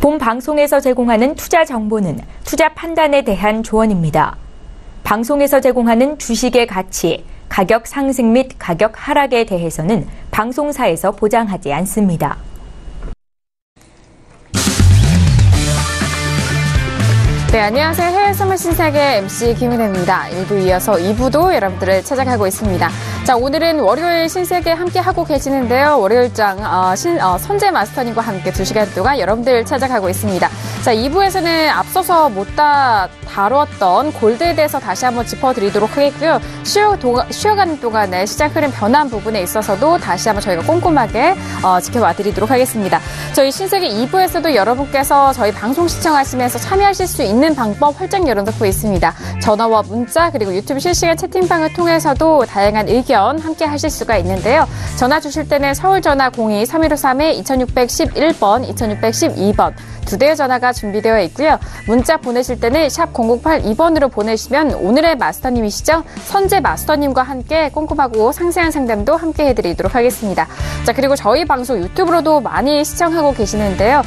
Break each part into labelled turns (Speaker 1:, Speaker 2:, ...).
Speaker 1: 본 방송에서 제공하는 투자 정보는 투자 판단에 대한 조언입니다. 방송에서 제공하는 주식의 가치, 가격 상승 및 가격 하락에 대해서는 방송사에서 보장하지 않습니다.
Speaker 2: 네, 안녕하세요. 해외 선물 신세계 MC 김은혜입니다. 1부 이어서 2부도 여러분들을 찾아가고 있습니다. 자, 오늘은 월요일 신세계 함께 하고 계시는데요. 월요일장 선재 마스터님과 함께 2시간 동안 여러분들 찾아가고 있습니다. 자, 2부에서는 앞서서 못 다뤘던 골드에 대해서 다시 한번 짚어드리도록 하겠고요. 쉬어가는 동안에 시장 흐름 변한 부분에 있어서도 다시 한번 저희가 꼼꼼하게 지켜봐 드리도록 하겠습니다. 저희 신세계 2부에서도 여러분께서 저희 방송 시청하시면서 참여하실 수 있는 방법 활짝 열어놓고 있습니다. 전화와 문자 그리고 유튜브 실시간 채팅방을 통해서도 다양한 의견 함께 하실 수가 있는데요. 전화 주실 때는 서울 전화 02-3113-2611번, 2612번 두 대의 전화가 준비되어 있고요. 문자 보내실 때는 샵 0082번으로 보내시면 오늘의 마스터님이시죠? 선재 마스터님과 함께 꼼꼼하고 상세한 상담도 함께 해드리도록 하겠습니다. 자, 그리고 저희 방송 유튜브로도 많이 시청하고 계시는데요.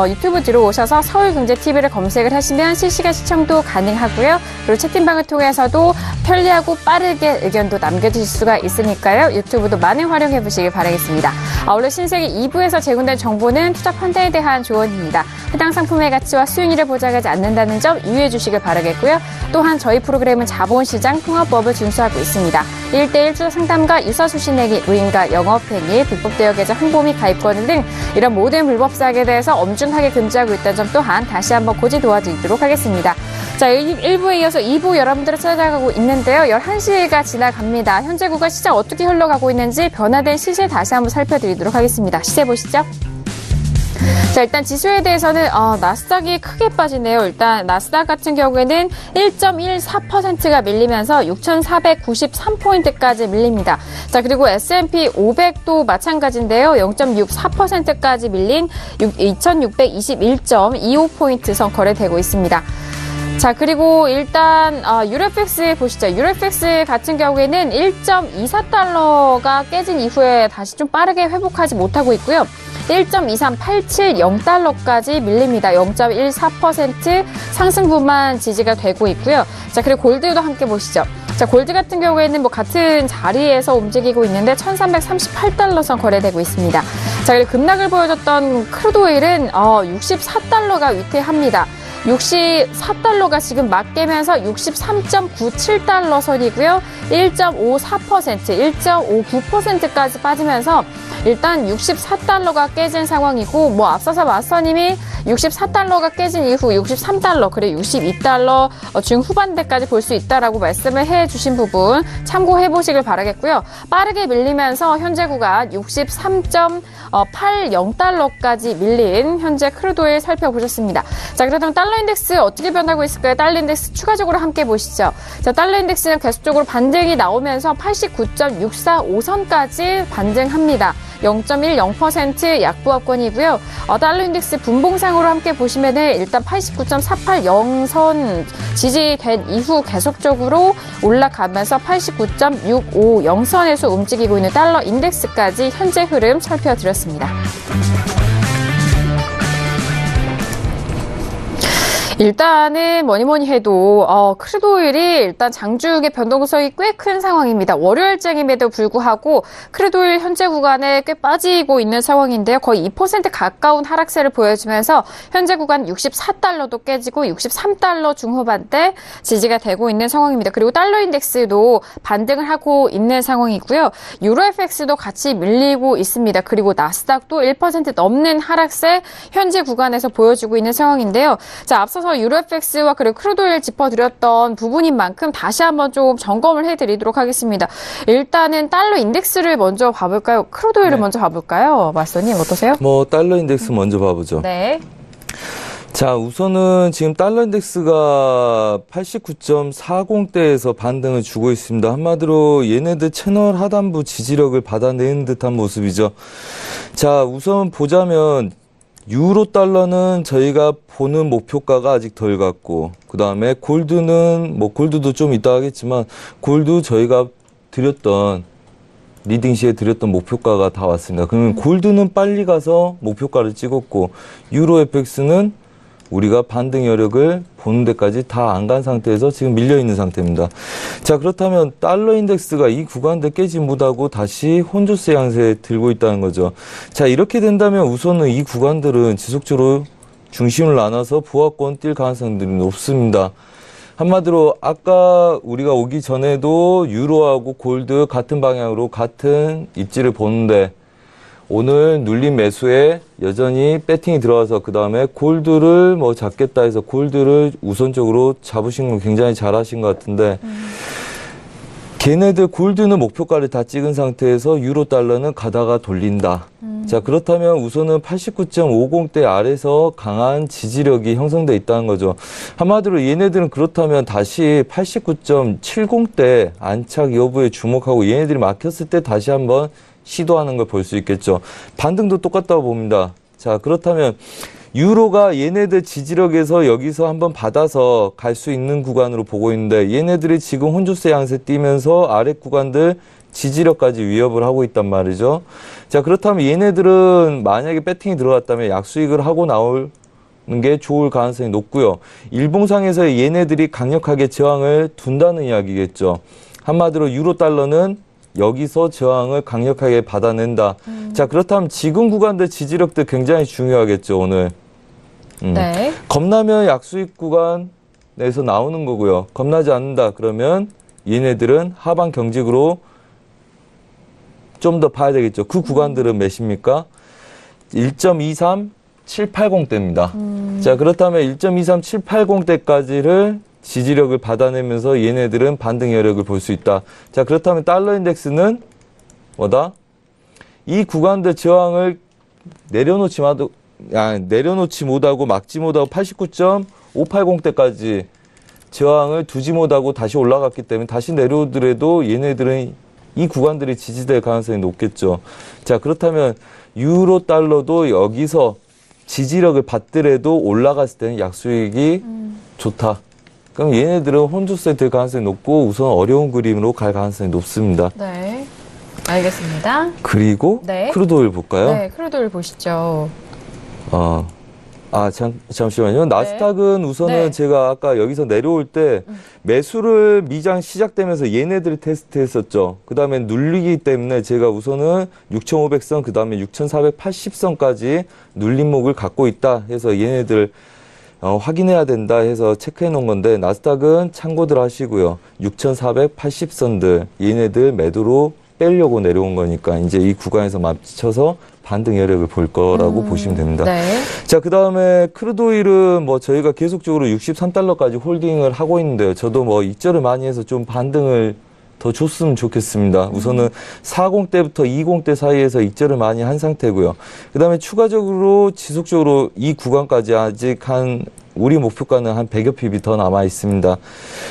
Speaker 2: 유튜브 들어오셔서 서울경제TV를 검색을 하시면 실시간 시청도 가능하고요. 그리고 채팅방을 통해서도 편리하고 빠르게 의견도 남겨주실 수가 있으니까요. 유튜브도 많이 활용해 보시길 바라겠습니다. 원래 신세계 2부에서 제공된 정보는 투자 판단에 대한 조언입니다. 해당 상품의 가치와 수익률을 보장하지 않는다는 점 유의해 주시길 바라겠고요. 또한 저희 프로그램은 자본시장 통합법을 준수하고 있습니다. 1:1 투자 상담과 유서 수신 내기, 무인가 영업행위, 불법 대여 계좌 홍보 및 가입권 등 이런 모든 불법 사항에 대해서 엄중하게 금지하고 있다는 점 또한 다시 한번 고지 도와드리도록 하겠습니다. 자, 1부에 이어서 2부 여러분들을 찾아가고 있는데요. 11시가 지나갑니다. 현재 구간 시장 어떻게 흘러가고 있는지 변화된 시세 다시 한번 살펴드리도록 하겠습니다. 시세 보시죠. 자, 일단 지수에 대해서는 나스닥이 크게 빠지네요. 일단 나스닥 같은 경우에는 1.14%가 밀리면서 6,493포인트까지 밀립니다. 자, 그리고 S&P 500도 마찬가지인데요. 0.64%까지 밀린 2,621.25포인트 선 거래되고 있습니다. 자, 그리고 일단 유로팩스 보시죠. 유로팩스 같은 경우에는 1.24달러가 깨진 이후에 다시 좀 빠르게 회복하지 못하고 있고요. 1.23870달러까지 밀립니다. 0.14% 상승분만 지지가 되고 있고요. 자, 그리고 골드도 함께 보시죠. 자, 골드 같은 경우에는 같은 자리에서 움직이고 있는데 1338달러 선 거래되고 있습니다. 자, 그리고 급락을 보여줬던 크루드 오일은 64달러가 위태합니다. 64달러가 지금 막 깨면서 63.97달러 선이고요. 1.54%, 1.59%까지 빠지면서 일단 64달러가 깨진 상황이고, 앞서서 마스터님이 64달러가 깨진 이후 63달러, 그리고 62달러 중후반대까지 볼 수 있다라고 말씀을 해주신 부분 참고해 보시길 바라겠고요. 빠르게 밀리면서 현재 구간 63.80달러까지 밀린 현재 크루드오일 살펴보셨습니다. 자, 그렇다면 달러 인덱스 어떻게 변하고 있을까요? 달러 인덱스 추가적으로 함께 보시죠. 자, 달러 인덱스는 계속적으로 반등이 나오면서 89.645선까지 반등합니다. 0.10% 약보합권이고요. 달러 인덱스 분봉상으로 함께 보시면은 일단 89.480선 지지된 이후 계속적으로 올라가면서 89.650선에서 움직이고 있는 달러 인덱스까지 현재 흐름 살펴드렸습니다. 일단은 뭐니 해도 크루드 오일이 일단 장중의 변동성이 꽤 큰 상황입니다. 월요일장임에도 불구하고 크루드 오일 현재 구간에 꽤 빠지고 있는 상황인데요. 거의 2% 가까운 하락세를 보여주면서 현재 구간 64달러도 깨지고 63달러 중후반대 지지가 되고 있는 상황입니다. 그리고 달러 인덱스도 반등을 하고 있는 상황이고요. 유로 FX도 같이 밀리고 있습니다. 그리고 나스닥도 1% 넘는 하락세 현재 구간에서 보여주고 있는 상황인데요. 자, 앞서서 유로 FX와 그리고 크루드 오일 짚어드렸던 부분인 만큼 다시 한번 좀 점검을 해드리도록 하겠습니다. 일단은 달러 인덱스를 먼저 봐볼까요? 크루드 오일을 먼저 봐볼까요? 마스터님 어떠세요?
Speaker 3: 달러 인덱스 먼저 봐보죠.
Speaker 2: 네.
Speaker 3: 자, 우선은 지금 달러 인덱스가 89.40대에서 반등을 주고 있습니다. 한마디로 얘네들 채널 하단부 지지력을 받아내는 듯한 모습이죠. 자, 우선 보자면 유로 달러는 저희가 보는 목표가가 아직 덜 갔고, 그 다음에 골드는 골드도 좀 이따 하겠지만 골드 저희가 드렸던 리딩 시에 드렸던 목표가가 다 왔습니다. 그러면 골드는 빨리 가서 목표가를 찍었고 유로 FX는 우리가 반등 여력을 보는 데까지 다 안 간 상태에서 지금 밀려 있는 상태입니다. 자, 그렇다면 달러 인덱스가 이 구간대 깨지 못하고 다시 혼조세 양세에 들고 있다는 거죠. 자, 이렇게 된다면 우선은 이 구간들은 지속적으로 중심을 나눠서 보합권 뛸 가능성들이 높습니다. 한마디로 아까 우리가 오기 전에도 유로하고 골드 같은 방향으로 같은 입지를 보는데 오늘 눌린 매수에 여전히 배팅이 들어와서 그 다음에 골드를 뭐 잡겠다 해서 골드를 우선적으로 잡으신 건 굉장히 잘하신 것 같은데 걔네들 골드는 목표가를 다 찍은 상태에서 유로 달러는 가다가 돌린다. 자, 그렇다면 우선은 89.50대 아래서 강한 지지력이 형성돼 있다는 거죠. 한마디로 얘네들은 그렇다면 다시 89.70대 안착 여부에 주목하고 얘네들이 막혔을 때 다시 한번 시도하는 걸 볼 수 있겠죠. 반등도 똑같다고 봅니다. 자, 그렇다면 유로가 얘네들 지지력에서 여기서 한번 받아서 갈 수 있는 구간으로 보고 있는데 얘네들이 지금 혼조세 양세 띄면서 아래 구간들 지지력까지 위협을 하고 있단 말이죠. 자, 그렇다면 얘네들은 만약에 배팅이 들어갔다면 약수익을 하고 나오는 게 좋을 가능성이 높고요. 일봉상에서 얘네들이 강력하게 저항을 둔다는 이야기겠죠. 한마디로 유로 달러는 여기서 저항을 강력하게 받아낸다. 자, 그렇다면 지금 구간들 지지력도 굉장히 중요하겠죠, 오늘.
Speaker 2: 네.
Speaker 3: 겁나면 약수익 구간에서 나오는 거고요. 겁나지 않는다. 그러면 얘네들은 하방 경직으로 좀 더 봐야 되겠죠. 그 구간들은 몇입니까? 1.23780대입니다. 자, 그렇다면 1.23780대까지를 지지력을 받아내면서 얘네들은 반등 여력을 볼 수 있다. 자, 그렇다면 달러 인덱스는 뭐다? 이 구간들 저항을 내려놓지 못하고 막지 못하고 89.580대까지 저항을 두지 못하고 다시 올라갔기 때문에 다시 내려오더라도 얘네들은 이 구간들이 지지될 가능성이 높겠죠. 자, 그렇다면 유로 달러도 여기서 지지력을 받더라도 올라갔을 때는 약수익이 좋다. 그럼 얘네들은 혼조세 될 가능성이 높고 우선 어려운 그림으로 갈 가능성이 높습니다.
Speaker 2: 네. 알겠습니다.
Speaker 3: 그리고
Speaker 2: 네.
Speaker 3: 크루드오일 볼까요?
Speaker 2: 네, 크루드오일 보시죠.
Speaker 3: 잠시만요. 나스닥은 우선은
Speaker 2: 네.
Speaker 3: 제가 아까 여기서 내려올 때 매수를 미장 시작되면서 얘네들이 테스트했었죠. 그 다음에 눌리기 때문에 제가 우선은 6,500선, 그 다음에 6,480선까지 눌림목을 갖고 있다 해서 얘네들 확인해야 된다 해서 체크해 놓은 건데 나스닥은 참고들 하시고요. 6,480선들 얘네들 매도로 빼려고 내려온 거니까 이제 이 구간에서 맞춰서 반등 여력을 볼 거라고 보시면 됩니다.
Speaker 2: 네.
Speaker 3: 자, 그 다음에 크루드오일은 뭐 저희가 계속적으로 63달러까지 홀딩을 하고 있는데요. 저도 뭐 입절을 많이 해서 좀 반등을 더 줬으면 좋겠습니다. 우선은 40대부터 20대 사이에서 입절을 많이 한 상태고요. 그 다음에 추가적으로 지속적으로 이 구간까지 아직 우리 목표가는 한 100여 핍이 더 남아 있습니다.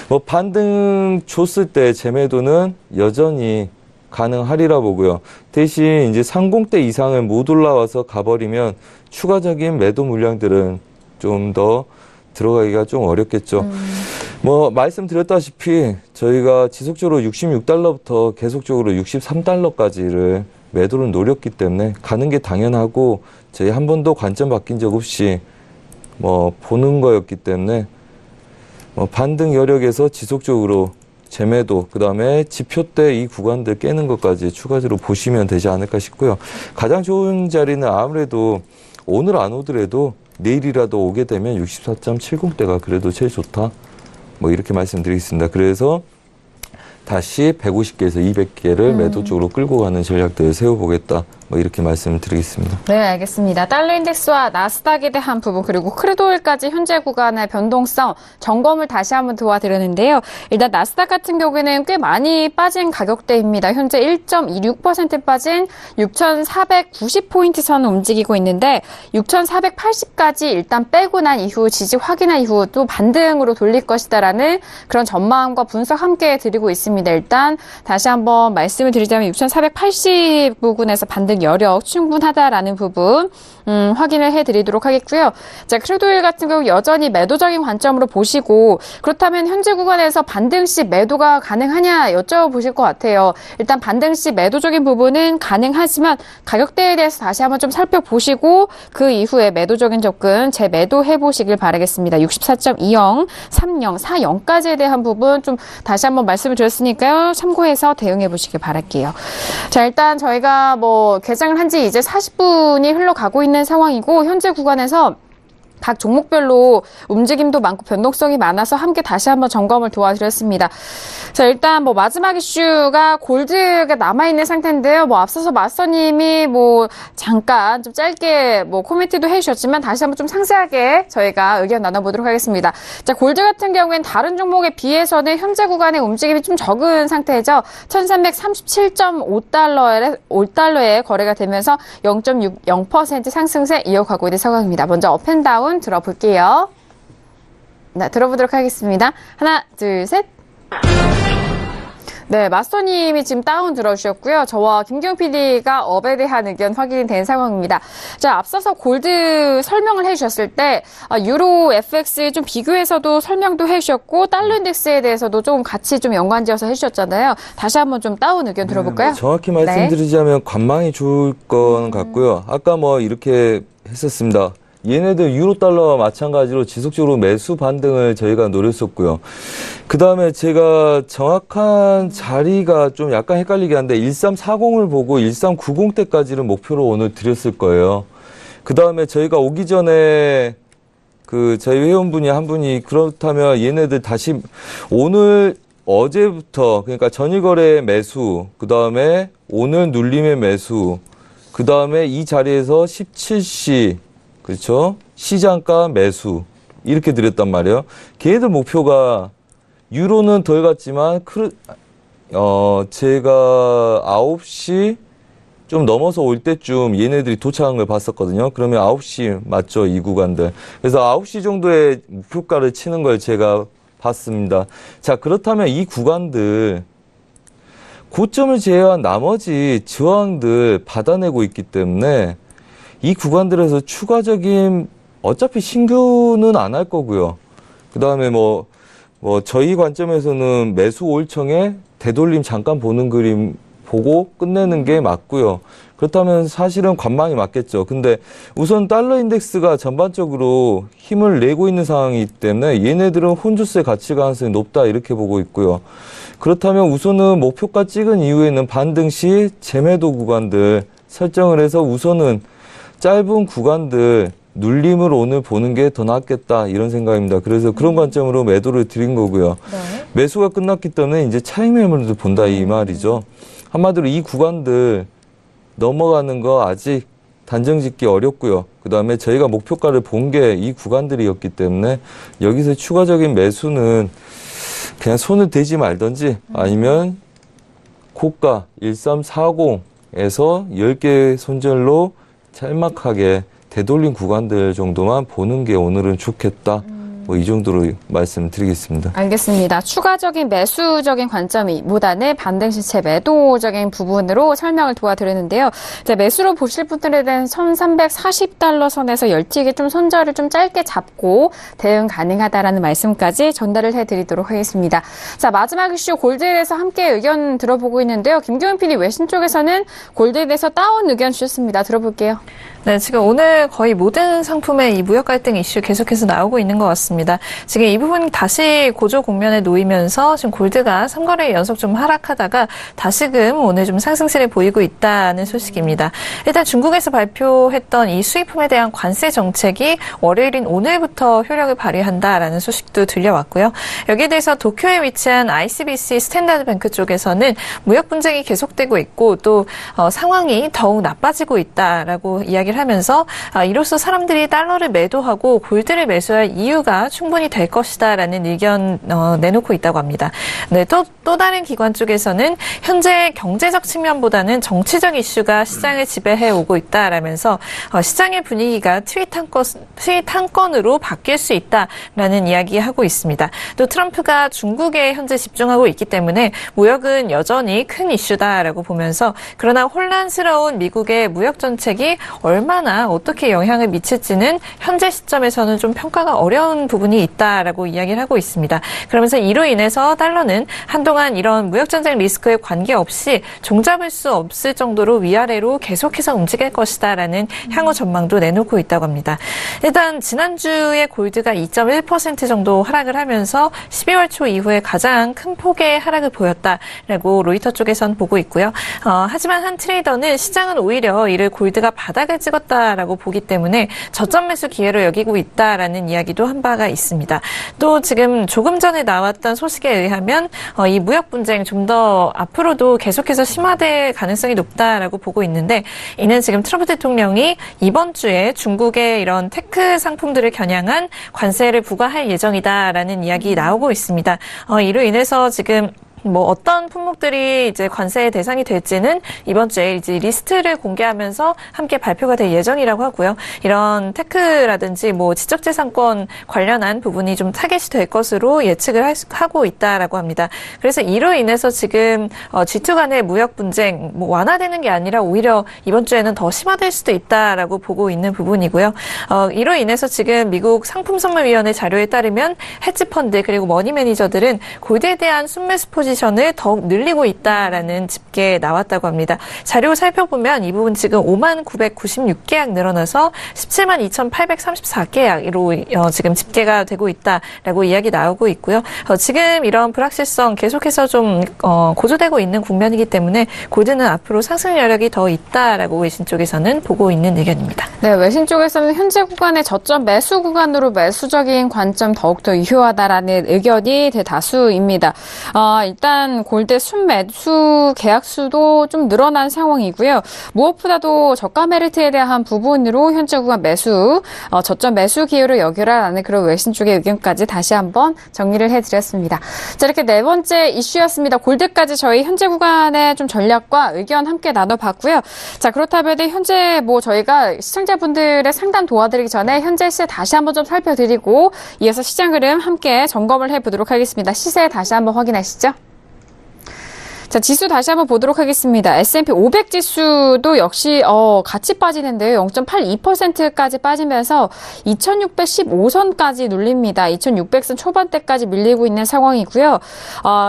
Speaker 3: 뭐 반등 줬을 때 재매도는 여전히 가능하리라 보고요. 대신 이제 30대 이상을 못 올라와서 가버리면 추가적인 매도 물량들은 좀 더 들어가기가 좀 어렵겠죠. 뭐 말씀드렸다시피 저희가 지속적으로 66달러부터 계속적으로 63달러까지를 매도를 노렸기 때문에 가는 게 당연하고 저희 한 번도 관점 바뀐 적 없이 뭐 보는 거였기 때문에 뭐 반등 여력에서 지속적으로 재매도, 그 다음에 지표대 이 구간들 깨는 것까지 추가적으로 보시면 되지 않을까 싶고요. 가장 좋은 자리는 아무래도 오늘 안 오더라도 내일이라도 오게 되면 64.70대가 그래도 제일 좋다. 뭐 이렇게 말씀드리겠습니다. 그래서 다시 150개에서 200개를 매도 쪽으로 끌고 가는 전략들을 세워보겠다. 뭐 이렇게 말씀을 드리겠습니다.
Speaker 2: 네, 알겠습니다. 달러 인덱스와 나스닥에 대한 부분 그리고 크루드오일까지 현재 구간의 변동성 점검을 다시 한번 도와드렸는데요. 일단 나스닥 같은 경우에는 꽤 많이 빠진 가격대입니다. 현재 1.26% 빠진 6,490포인트 선을 움직이고 있는데 6,480까지 일단 빼고 난 이후 지지 확인한 이후 또 반등으로 돌릴 것이다라는 그런 전망과 분석 함께 드리고 있습니다. 일단 다시 한번 말씀을 드리자면 6,480 부근에서 반등 아직 여력 충분하다라는 부분 확인을 해드리도록 하겠고요. 자, 크루드오일 같은 경우 여전히 매도적인 관점으로 보시고 그렇다면 현재 구간에서 반등 시 매도가 가능하냐 여쭤보실 것 같아요. 일단 반등 시 매도적인 부분은 가능하지만 가격대에 대해서 다시 한번 좀 살펴보시고 그 이후에 매도적인 접근 재매도해 보시길 바라겠습니다. 64.20, 30, 40까지에 대한 부분 좀 다시 한번 말씀을 드렸으니까요. 참고해서 대응해 보시길 바랄게요. 자, 일단 저희가 개장을 한 지 이제 40분이 흘러가고 있는 상황이고 현재 구간에서 각 종목별로 움직임도 많고 변동성이 많아서 함께 다시 한번 점검을 도와드렸습니다. 자, 일단 마지막 이슈가 골드가 남아있는 상태인데요. 앞서서 마스터님이 잠깐 좀 짧게 코멘트도 해주셨지만 다시 한번 좀 상세하게 저희가 의견 나눠보도록 하겠습니다. 자, 골드 같은 경우에는 다른 종목에 비해서는 현재 구간의 움직임이 좀 적은 상태죠. 1337.5달러에 거래가 되면서 0.60% 상승세 이어가고 있는 상황입니다. 먼저 업앤다운 들어볼게요. 네, 들어보도록 하겠습니다. 하나, 둘, 셋. 네, 마스터님이 지금 다운 들어주셨고요. 저와 김기용 PD가 업에 대한 의견 확인이 된 상황입니다. 자, 앞서서 골드 설명을 해주셨을 때 유로 FX 좀 비교해서도 설명도 해주셨고 달러 인덱스에 대해서도 좀 같이 좀 연관지어서 해주셨잖아요. 다시 한번 좀 다운 의견 들어볼까요?
Speaker 3: 정확히 말씀드리자면 관망이 좋을 건 같고요. 아까 이렇게 했었습니다. 얘네들 유로 달러와 마찬가지로 지속적으로 매수 반등을 저희가 노렸었고요. 그 다음에 제가 정확한 자리가 좀 약간 헷갈리게 한데 1340을 보고 1390대까지를 목표로 오늘 드렸을 거예요. 그 다음에 저희가 오기 전에 저희 회원분이 한 분이 그렇다면 얘네들 다시 오늘 어제부터 그러니까 전일거래 매수, 그 다음에 오늘 눌림의 매수, 그 다음에 이 자리에서 17시 그렇죠? 시장가 매수 이렇게 드렸단 말이에요. 걔네들 목표가 유로는 덜 갔지만 제가 9시 좀 넘어서 올 때쯤 얘네들이 도착한 걸 봤었거든요. 그러면 9시 맞죠? 이 구간들. 그래서 9시 정도의 목표가를 치는 걸 제가 봤습니다. 자, 그렇다면 이 구간들 고점을 제외한 나머지 저항들 받아내고 있기 때문에 이 구간들에서 추가적인 어차피 신규는 안 할 거고요. 그 다음에 저희 관점에서는 매수 5일청에 되돌림 잠깐 보는 그림 보고 끝내는 게 맞고요. 그렇다면 사실은 관망이 맞겠죠. 근데 우선 달러 인덱스가 전반적으로 힘을 내고 있는 상황이기 때문에 얘네들은 혼조세 가치 가능성이 높다 이렇게 보고 있고요. 그렇다면 우선은 목표가 찍은 이후에는 반등 시 재매도 구간들 설정을 해서 우선은 짧은 구간들 눌림을 오늘 보는 게 더 낫겠다 이런 생각입니다. 그래서 그런 관점으로 매도를 드린 거고요. 네. 매수가 끝났기 때문에 이제 차익 매물도 본다 이 말이죠. 한마디로 이 구간들 넘어가는 거 아직 단정 짓기 어렵고요. 그 다음에 저희가 목표가를 본 게 이 구간들이었기 때문에 여기서 추가적인 매수는 그냥 손을 대지 말든지 아니면 고가 1340에서 10개 손절로 짤막하게 되돌린 구간들 정도만 보는 게 오늘은 좋겠다. 이 정도로 말씀드리겠습니다.
Speaker 2: 알겠습니다. 추가적인 매수적인 관점보다는 반등 시체 매도적인 부분으로 설명을 도와드리는데요. 이제 매수로 보실 분들에 대한 1340달러 선에서 열티게 좀 손절을 좀 짧게 잡고 대응 가능하다라는 말씀까지 전달을 해드리도록 하겠습니다. 자, 마지막 이슈 골드에 대해서 함께 의견 들어보고 있는데요. 김기훈 PD 외신 쪽에서는 골드에 대해서 다운 의견 주셨습니다. 들어볼게요.
Speaker 4: 네, 지금 오늘 거의 모든 상품의 이 무역 갈등 이슈 계속해서 나오고 있는 것 같습니다. 지금 이 부분 다시 고조 국면에 놓이면서 지금 골드가 3거래 연속 좀 하락하다가 다시금 오늘 좀 상승세를 보이고 있다는 소식입니다. 일단 중국에서 발표했던 이 수입품에 대한 관세 정책이 월요일인 오늘부터 효력을 발휘한다라는 소식도 들려왔고요. 여기에 대해서 도쿄에 위치한 ICBC 스탠다드 뱅크 쪽에서는 무역 분쟁이 계속되고 있고 또 상황이 더욱 나빠지고 있다라고 이야기 이야기를 하면서 이로써 사람들이 달러를 매도하고 골드를 매수할 이유가 충분히 될 것이다라는 의견 내놓고 있다고 합니다. 네, 또 다른 기관 쪽에서는 현재 경제적 측면보다는 정치적 이슈가 시장을 지배해 오고 있다라면서 시장의 분위기가 트윗 한 건으로 바뀔 수 있다라는 이야기하고 있습니다. 또 트럼프가 중국에 현재 집중하고 있기 때문에 무역은 여전히 큰 이슈다라고 보면서 그러나 혼란스러운 미국의 무역 정책이 얼마나 어떻게 영향을 미칠지는 현재 시점에서는 좀 평가가 어려운 부분이 있다라고 이야기를 하고 있습니다. 그러면서 이로 인해서 달러는 한동안 이런 무역 전쟁 리스크에 관계없이 종잡을 수 없을 정도로 위아래로 계속해서 움직일 것이다라는 향후 전망도 내놓고 있다고 합니다. 일단 지난주에 골드가 2.1% 정도 하락을 하면서 12월 초 이후에 가장 큰 폭의 하락을 보였다라고 로이터 쪽에선 보고 있고요. 하지만 한 트레이더는 시장은 오히려 이를 골드가 바닥을 찍었다라고 보기 때문에 저점 매수 기회로 여기고 있다라는 이야기도 한 바가 있습니다. 또 지금 조금 전에 나왔던 소식에 의하면 이 무역 분쟁 좀 더 앞으로도 계속해서 심화될 가능성이 높다라고 보고 있는데 이는 지금 트럼프 대통령이 이번 주에 중국의 이런 테크 상품들을 겨냥한 관세를 부과할 예정이다라는 이야기 나오고 있습니다. 이로 인해서 지금 어떤 품목들이 이제 관세의 대상이 될지는 이번 주에 이제 리스트를 공개하면서 함께 발표가 될 예정이라고 하고요. 이런 테크라든지 지적재산권 관련한 부분이 좀 타겟이 될 것으로 예측을 하고 있다라고 합니다. 그래서 이로 인해서 지금 G2 간의 무역 분쟁 완화되는 게 아니라 오히려 이번 주에는 더 심화될 수도 있다라고 보고 있는 부분이고요. 이로 인해서 지금 미국 상품선물위원회 자료에 따르면 헤지펀드 그리고 머니 매니저들은 골드에 대한 순매수 포지션을 더욱 늘리고 있다라는 집계에 나왔다고 합니다. 자료 살펴보면 이 부분 지금 5만 996계약 늘어나서 17만 2,834계약으로 지금 집계가 되고 있다라고 이야기 나오고 있고요. 지금 이런 불확실성 계속해서 좀 고조되고 있는 국면이기 때문에 골드는 앞으로 상승 여력이 더 있다라고 외신 쪽에서는 보고 있는 의견입니다.
Speaker 2: 네, 외신 쪽에서는 현재 구간의 저점 매수 구간으로 매수적인 관점 더욱더 유효하다라는 의견이 대다수입니다. 일단 골드 순매수 계약 수도 좀 늘어난 상황이고요. 무엇보다도 저가 메리트에 대한 부분으로 현재 구간 매수, 저점 매수 기회로 여겨라라는 그런 외신 쪽의 의견까지 다시 한번 정리를 해드렸습니다. 자, 이렇게 네 번째 이슈였습니다. 골드까지 저희 현재 구간의 좀 전략과 의견 함께 나눠봤고요. 자, 그렇다면 현재 저희가 시청자분들의 상담 도와드리기 전에 현재 시세 다시 한번 좀 살펴드리고 이어서 시장 흐름 함께 점검을 해보도록 하겠습니다. 시세 다시 한번 확인하시죠. 자, 지수 다시 한번 보도록 하겠습니다. S&P 500 지수도 역시 같이 빠지는데요. 0.82%까지 빠지면서 2615선까지 눌립니다. 2600선 초반대까지 밀리고 있는 상황이고요.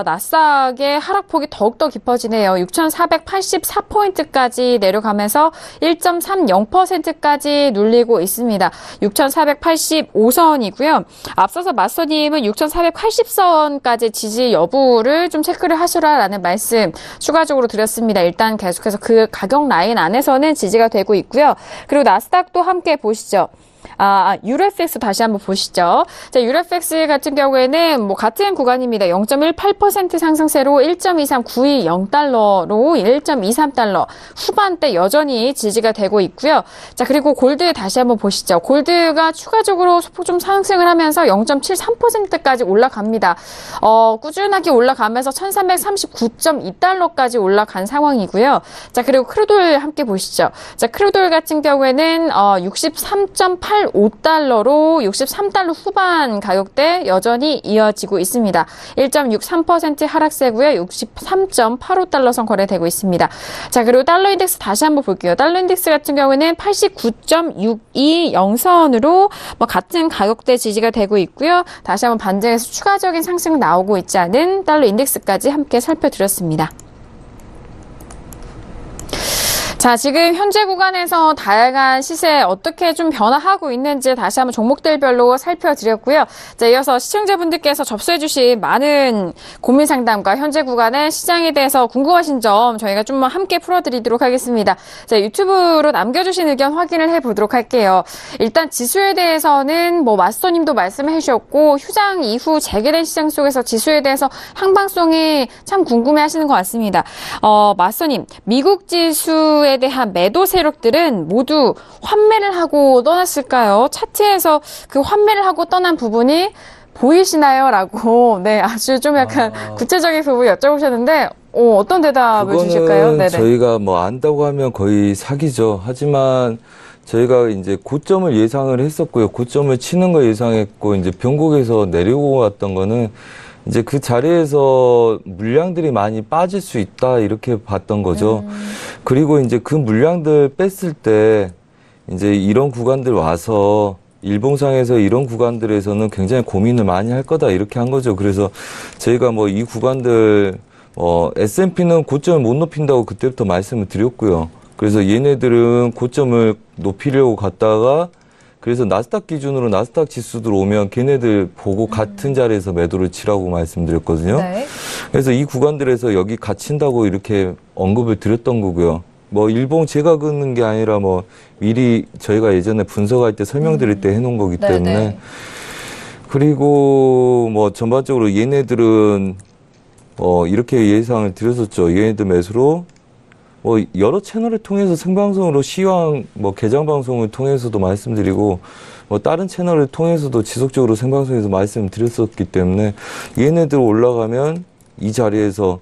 Speaker 2: 나스닥의 하락폭이 더욱더 깊어지네요. 6484포인트까지 내려가면서 1.30%까지 눌리고 있습니다. 6485선이고요. 앞서서 마스터님은 6480선까지 지지 여부를 좀 체크를 하시라라는 말씀 추가적으로 드렸습니다. 일단 계속해서 그 가격 라인 안에서는 지지가 되고 있고요. 그리고 나스닥도 함께 보시죠. 유로FX 다시 한번 보시죠. 자, 유로FX 같은 경우에는 같은 구간입니다. 0.18% 상승세로 1.23920달러로 1.23달러 후반대 여전히 지지가 되고 있고요. 자, 그리고 골드 다시 한번 보시죠. 골드가 추가적으로 소폭 좀 상승을 하면서 0.73%까지 올라갑니다. 꾸준하게 올라가면서 1339.2달러까지 올라간 상황이고요. 자, 그리고 크루돌 함께 보시죠. 자, 크루돌 같은 경우에는 63.85달러로 63달러 후반 가격대 여전히 이어지고 있습니다. 1.63% 하락세고요. 63.85달러 선 거래되고 있습니다. 자, 그리고 달러 인덱스 다시 한번 볼게요. 달러 인덱스 같은 경우에는 89.620선으로 같은 가격대 지지가 되고 있고요. 다시 한번 반등해서 추가적인 상승 나오고 있지 않은 달러 인덱스까지 함께 살펴드렸습니다. 자, 지금 현재 구간에서 다양한 시세 어떻게 좀 변화하고 있는지 다시 한번 종목들별로 살펴드렸고요. 자, 이어서 시청자분들께서 접수해주신 많은 고민 상담과 현재 구간의 시장에 대해서 궁금하신 점 저희가 좀 함께 풀어드리도록 하겠습니다. 자, 유튜브로 남겨주신 의견 확인을 해보도록 할게요. 일단 지수에 대해서는 마스터님도 말씀해 주셨고 휴장 이후 재개된 시장 속에서 지수에 대해서 항방성이 참 궁금해 하시는 것 같습니다. 마스터님, 미국 지수에 골드에 대한 매도 세력들은 모두 환매를 하고 떠났을까요? 차트에서 그 환매를 하고 떠난 부분이 보이시나요? 라고, 네, 아주 좀 약간 구체적인 부분 여쭤보셨는데, 어떤 대답을 주실까요? 네네.
Speaker 3: 저희가 뭐 안다고 하면 거의 사기죠. 하지만 저희가 이제 고점을 예상을 했었고요. 고점을 치는 거 예상했고, 이제 변곡에서 내려왔던 거는 이제 그 자리에서 물량들이 많이 빠질 수 있다, 이렇게 봤던 거죠. 그리고 이제 그 물량들 뺐을 때, 이제 이런 구간들 와서 일봉상에서 이런 구간들에서는 굉장히 고민을 많이 할 거다, 이렇게 한 거죠. 그래서 저희가 뭐 이 구간들, S&P는 고점을 못 높인다고 그때부터 말씀을 드렸고요. 그래서 얘네들은 고점을 높이려고 갔다가, 그래서 나스닥 기준으로 나스닥 지수들 오면 걔네들 보고 같은 자리에서 매도를 치라고 말씀드렸거든요.
Speaker 4: 네.
Speaker 3: 그래서 이 구간들에서 여기 갇힌다고 이렇게 언급을 드렸던 거고요. 뭐 일봉 제가 긋는 게 아니라 뭐 미리 저희가 예전에 분석할 때 설명드릴 때 해놓은 거기 때문에.
Speaker 4: 네네.
Speaker 3: 그리고 뭐 전반적으로 얘네들은 이렇게 예상을 드렸었죠. 얘네들 매수로 뭐 여러 채널을 통해서 생방송으로 시황 뭐 개장 방송을 통해서도 말씀드리고 뭐 다른 채널을 통해서도 지속적으로 생방송에서 말씀드렸었기 때문에 얘네들 올라가면 이 자리에서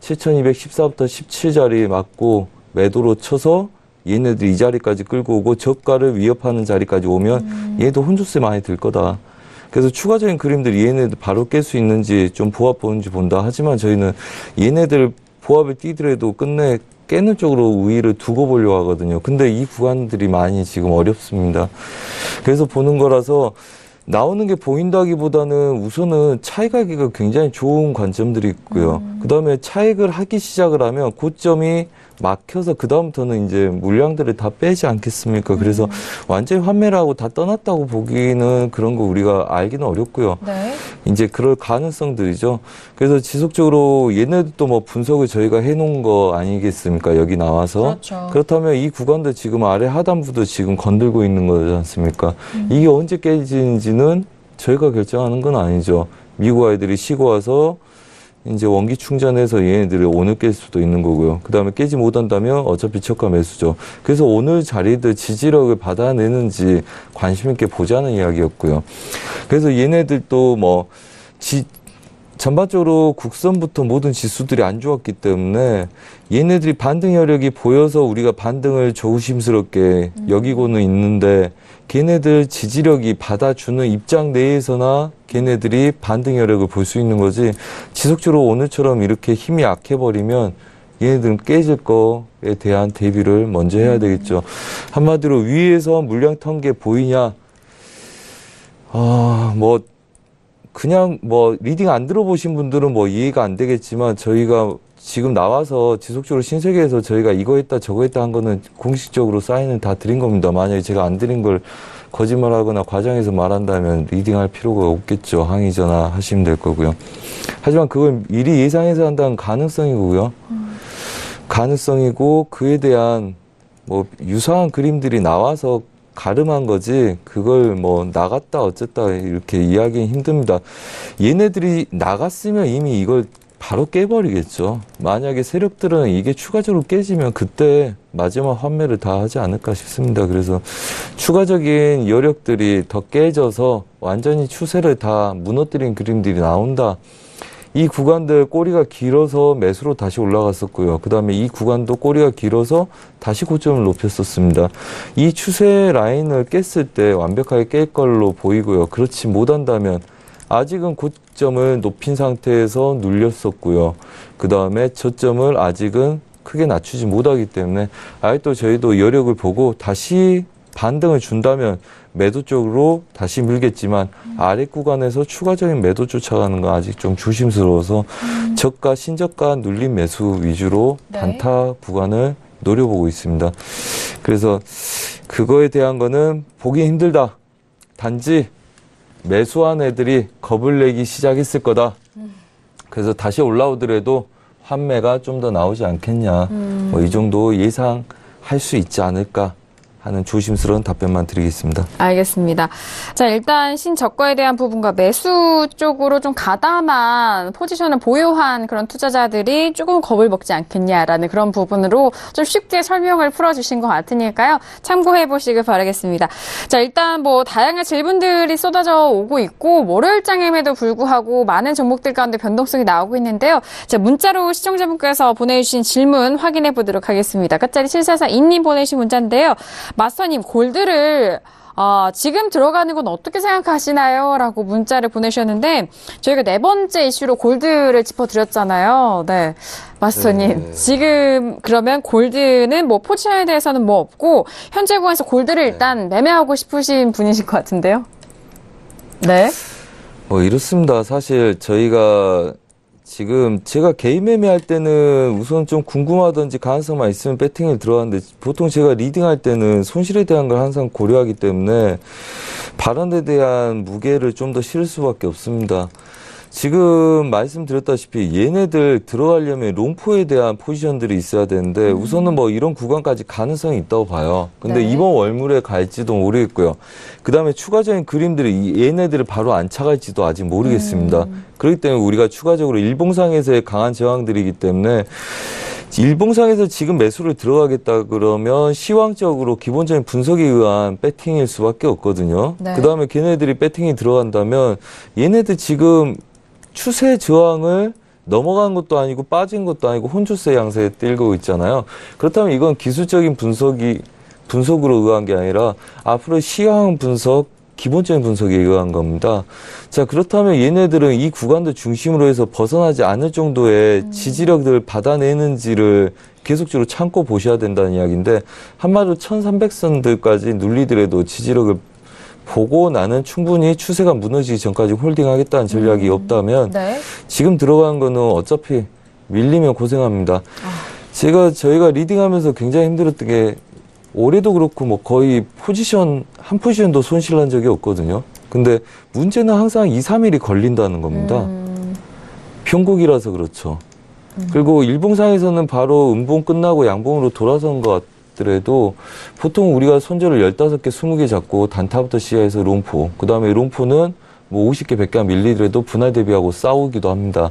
Speaker 3: 7214부터 17자리 맞고 매도로 쳐서 얘네들 이 자리까지 끌고 오고 저가를 위협하는 자리까지 오면 얘도 혼조세 많이 들 거다. 그래서 추가적인 그림들 얘네들 바로 깰 수 있는지 좀 보합 보는지 본다. 하지만 저희는 얘네들 보합을 뛰더라도 끝내 깨는 쪽으로 우위를 두고 보려고 하거든요. 근데 이 구간들이 많이 지금 어렵습니다. 그래서 보는 거라서 나오는 게 보인다기보다는 우선은 차익하기가 굉장히 좋은 관점들이 있고요. 그 다음에 차익을 하기 시작을 하면 고점이 막혀서 그 다음부터는 이제 물량들을 다 빼지 않겠습니까? 그래서 완전히 환매를 하고 다 떠났다고 보기는 그런 거 우리가 알기는 어렵고요.
Speaker 4: 네.
Speaker 3: 이제 그럴 가능성들이죠. 그래서 지속적으로 얘네들도 뭐 분석을 저희가 해놓은 거 아니겠습니까? 여기 나와서.
Speaker 4: 그렇죠.
Speaker 3: 그렇다면 이 구간도 지금 아래 하단부도 지금 건들고 있는 거지 않습니까? 이게 언제 깨지는지는 저희가 결정하는 건 아니죠. 미국 아이들이 쉬고 와서 이제 원기 충전해서 얘네들이 오늘 깰 수도 있는 거고요. 그 다음에 깨지 못한다면 어차피 저가 매수죠. 그래서 오늘 자리들 지지력을 받아내는지 관심 있게 보자는 이야기였고요. 그래서 얘네들도 뭐 전반적으로 국선부터 모든 지수들이 안 좋았기 때문에 얘네들이 반등 여력이 보여서 우리가 반등을 조심스럽게 여기고는 있는데 걔네들 지지력이 받아주는 입장 내에서나 걔네들이 반등 여력을 볼 수 있는 거지 지속적으로 오늘처럼 이렇게 힘이 약해버리면 얘네들은 깨질 거에 대한 대비를 먼저 해야 되겠죠. 한마디로 위에서 물량 턴 게 보이냐? 뭐 그냥 뭐 리딩 안 들어보신 분들은 뭐 이해가 안 되겠지만 저희가 지금 나와서 지속적으로 신세계에서 저희가 이거 했다 저거 했다 한 거는 공식적으로 사인을 다 드린 겁니다. 만약에 제가 안 드린 걸 거짓말하거나 과장해서 말한다면 리딩할 필요가 없겠죠. 항의 전화 하시면 될 거고요. 하지만 그걸 미리 예상해서 한다는 가능성이고요. 가능성이고 그에 대한 뭐 유사한 그림들이 나와서 가름한 거지 그걸 뭐 나갔다 어쨌다 이렇게 이야기는 힘듭니다. 얘네들이 나갔으면 이미 이걸 바로 깨버리겠죠. 만약에 세력들은 이게 추가적으로 깨지면 그때 마지막 환매를 다 하지 않을까 싶습니다. 그래서 추가적인 여력들이 더 깨져서 완전히 추세를 다 무너뜨린 그림들이 나온다. 이 구간들 꼬리가 길어서 매수로 다시 올라갔었고요. 그 다음에 이 구간도 꼬리가 길어서 다시 고점을 높였었습니다. 이 추세 라인을 깼을 때 완벽하게 깰 걸로 보이고요. 그렇지 못한다면 아직은 고점을 높인 상태에서 눌렸었고요. 그 다음에 저점을 아직은 크게 낮추지 못하기 때문에 아직도 저희도 여력을 보고 다시 반등을 준다면 매도 쪽으로 다시 밀겠지만 아래 구간에서 추가적인 매도 쫓아가는 건 아직 좀 조심스러워서 저가 신저가 눌림 매수 위주로
Speaker 4: 네.
Speaker 3: 단타 구간을 노려보고 있습니다. 그래서 그거에 대한 거는 보기 힘들다. 단지 매수한 애들이 겁을 내기 시작했을 거다. 그래서 다시 올라오더라도 환매가 좀 더 나오지 않겠냐. 뭐 이 정도 예상할 수 있지 않을까 하는 조심스러운 답변만 드리겠습니다.
Speaker 2: 알겠습니다. 자, 일단 신저가에 대한 부분과 매수 쪽으로 좀 가담한 포지션을 보유한 그런 투자자들이 조금 겁을 먹지 않겠냐라는 그런 부분으로 좀 쉽게 설명을 풀어주신 것 같으니까요. 참고해 보시길 바라겠습니다. 자, 일단 뭐 다양한 질문들이 쏟아져 오고 있고 월요일장임에도 불구하고 많은 종목들 가운데 변동성이 나오고 있는데요. 자, 문자로 시청자분께서 보내주신 질문 확인해 보도록 하겠습니다. 끝자리 7442님 보내주신 문자인데요. 마스터님, 골드를 지금 들어가는 건 어떻게 생각하시나요? 라고 문자를 보내주셨는데 저희가 네 번째 이슈로 골드를 짚어드렸잖아요. 네, 마스터님.
Speaker 3: 네.
Speaker 2: 지금 그러면 골드는 뭐 포지션에 대해서는 뭐 없고 현재 구간에서 골드를 일단 매매하고 싶으신 분이실 것 같은데요. 네.
Speaker 3: 이렇습니다. 사실 저희가 지금 제가 개인 매매할 때는 우선 좀 궁금하든지 가능성만 있으면 배팅을 들어가는데 보통 제가 리딩할 때는 손실에 대한 걸 항상 고려하기 때문에 발언에 대한 무게를 좀 더 실을 수밖에 없습니다. 지금 말씀드렸다시피 얘네들 들어가려면 롱포에 대한 포지션들이 있어야 되는데 우선은 뭐 이런 구간까지 가능성이 있다고 봐요. 근데
Speaker 2: 네.
Speaker 3: 이번 월물에 갈지도 모르겠고요. 그 다음에 추가적인 그림들이 얘네들을 바로 안착할지도 아직 모르겠습니다. 그렇기 때문에 우리가 추가적으로 일봉상에서의 강한 저항들이기 때문에 일봉상에서 지금 매수를 들어가겠다 그러면 시황적으로 기본적인 분석에 의한 배팅일 수밖에 없거든요.
Speaker 2: 네.
Speaker 3: 그 다음에 걔네들이 배팅이 들어간다면 얘네들 지금 추세 저항을 넘어간 것도 아니고 빠진 것도 아니고 혼조세 양세에 뛸고 있잖아요. 그렇다면 이건 기술적인 분석으로 의한 게 아니라 앞으로 시황 분석, 기본적인 분석에 의한 겁니다. 자, 그렇다면 얘네들은 이 구간도 중심으로 해서 벗어나지 않을 정도의 지지력들을 받아내는지를 계속적으로 참고 보셔야 된다는 이야기인데 한마디로 1300선들까지 눌리더라도 지지력을 보고 나는 충분히 추세가 무너지기 전까지 홀딩하겠다는 전략이 없다면
Speaker 2: 네.
Speaker 3: 지금 들어간 거는 어차피 밀리면 고생합니다. 저희가 리딩하면서 굉장히 힘들었던 게 올해도 그렇고 뭐 거의 한 포지션도 손실난 적이 없거든요. 근데 문제는 항상 2, 3일이 걸린다는 겁니다. 편국이라서 그렇죠. 그리고 일봉상에서는 바로 음봉 끝나고 양봉으로 돌아선 것 같더라도 보통 우리가 손절을 15개, 20개 잡고 단타부터 시작해서 롱포, 그 다음에 롱포는 뭐 50개, 100개 밀리더라도 분할 대비하고 싸우기도 합니다.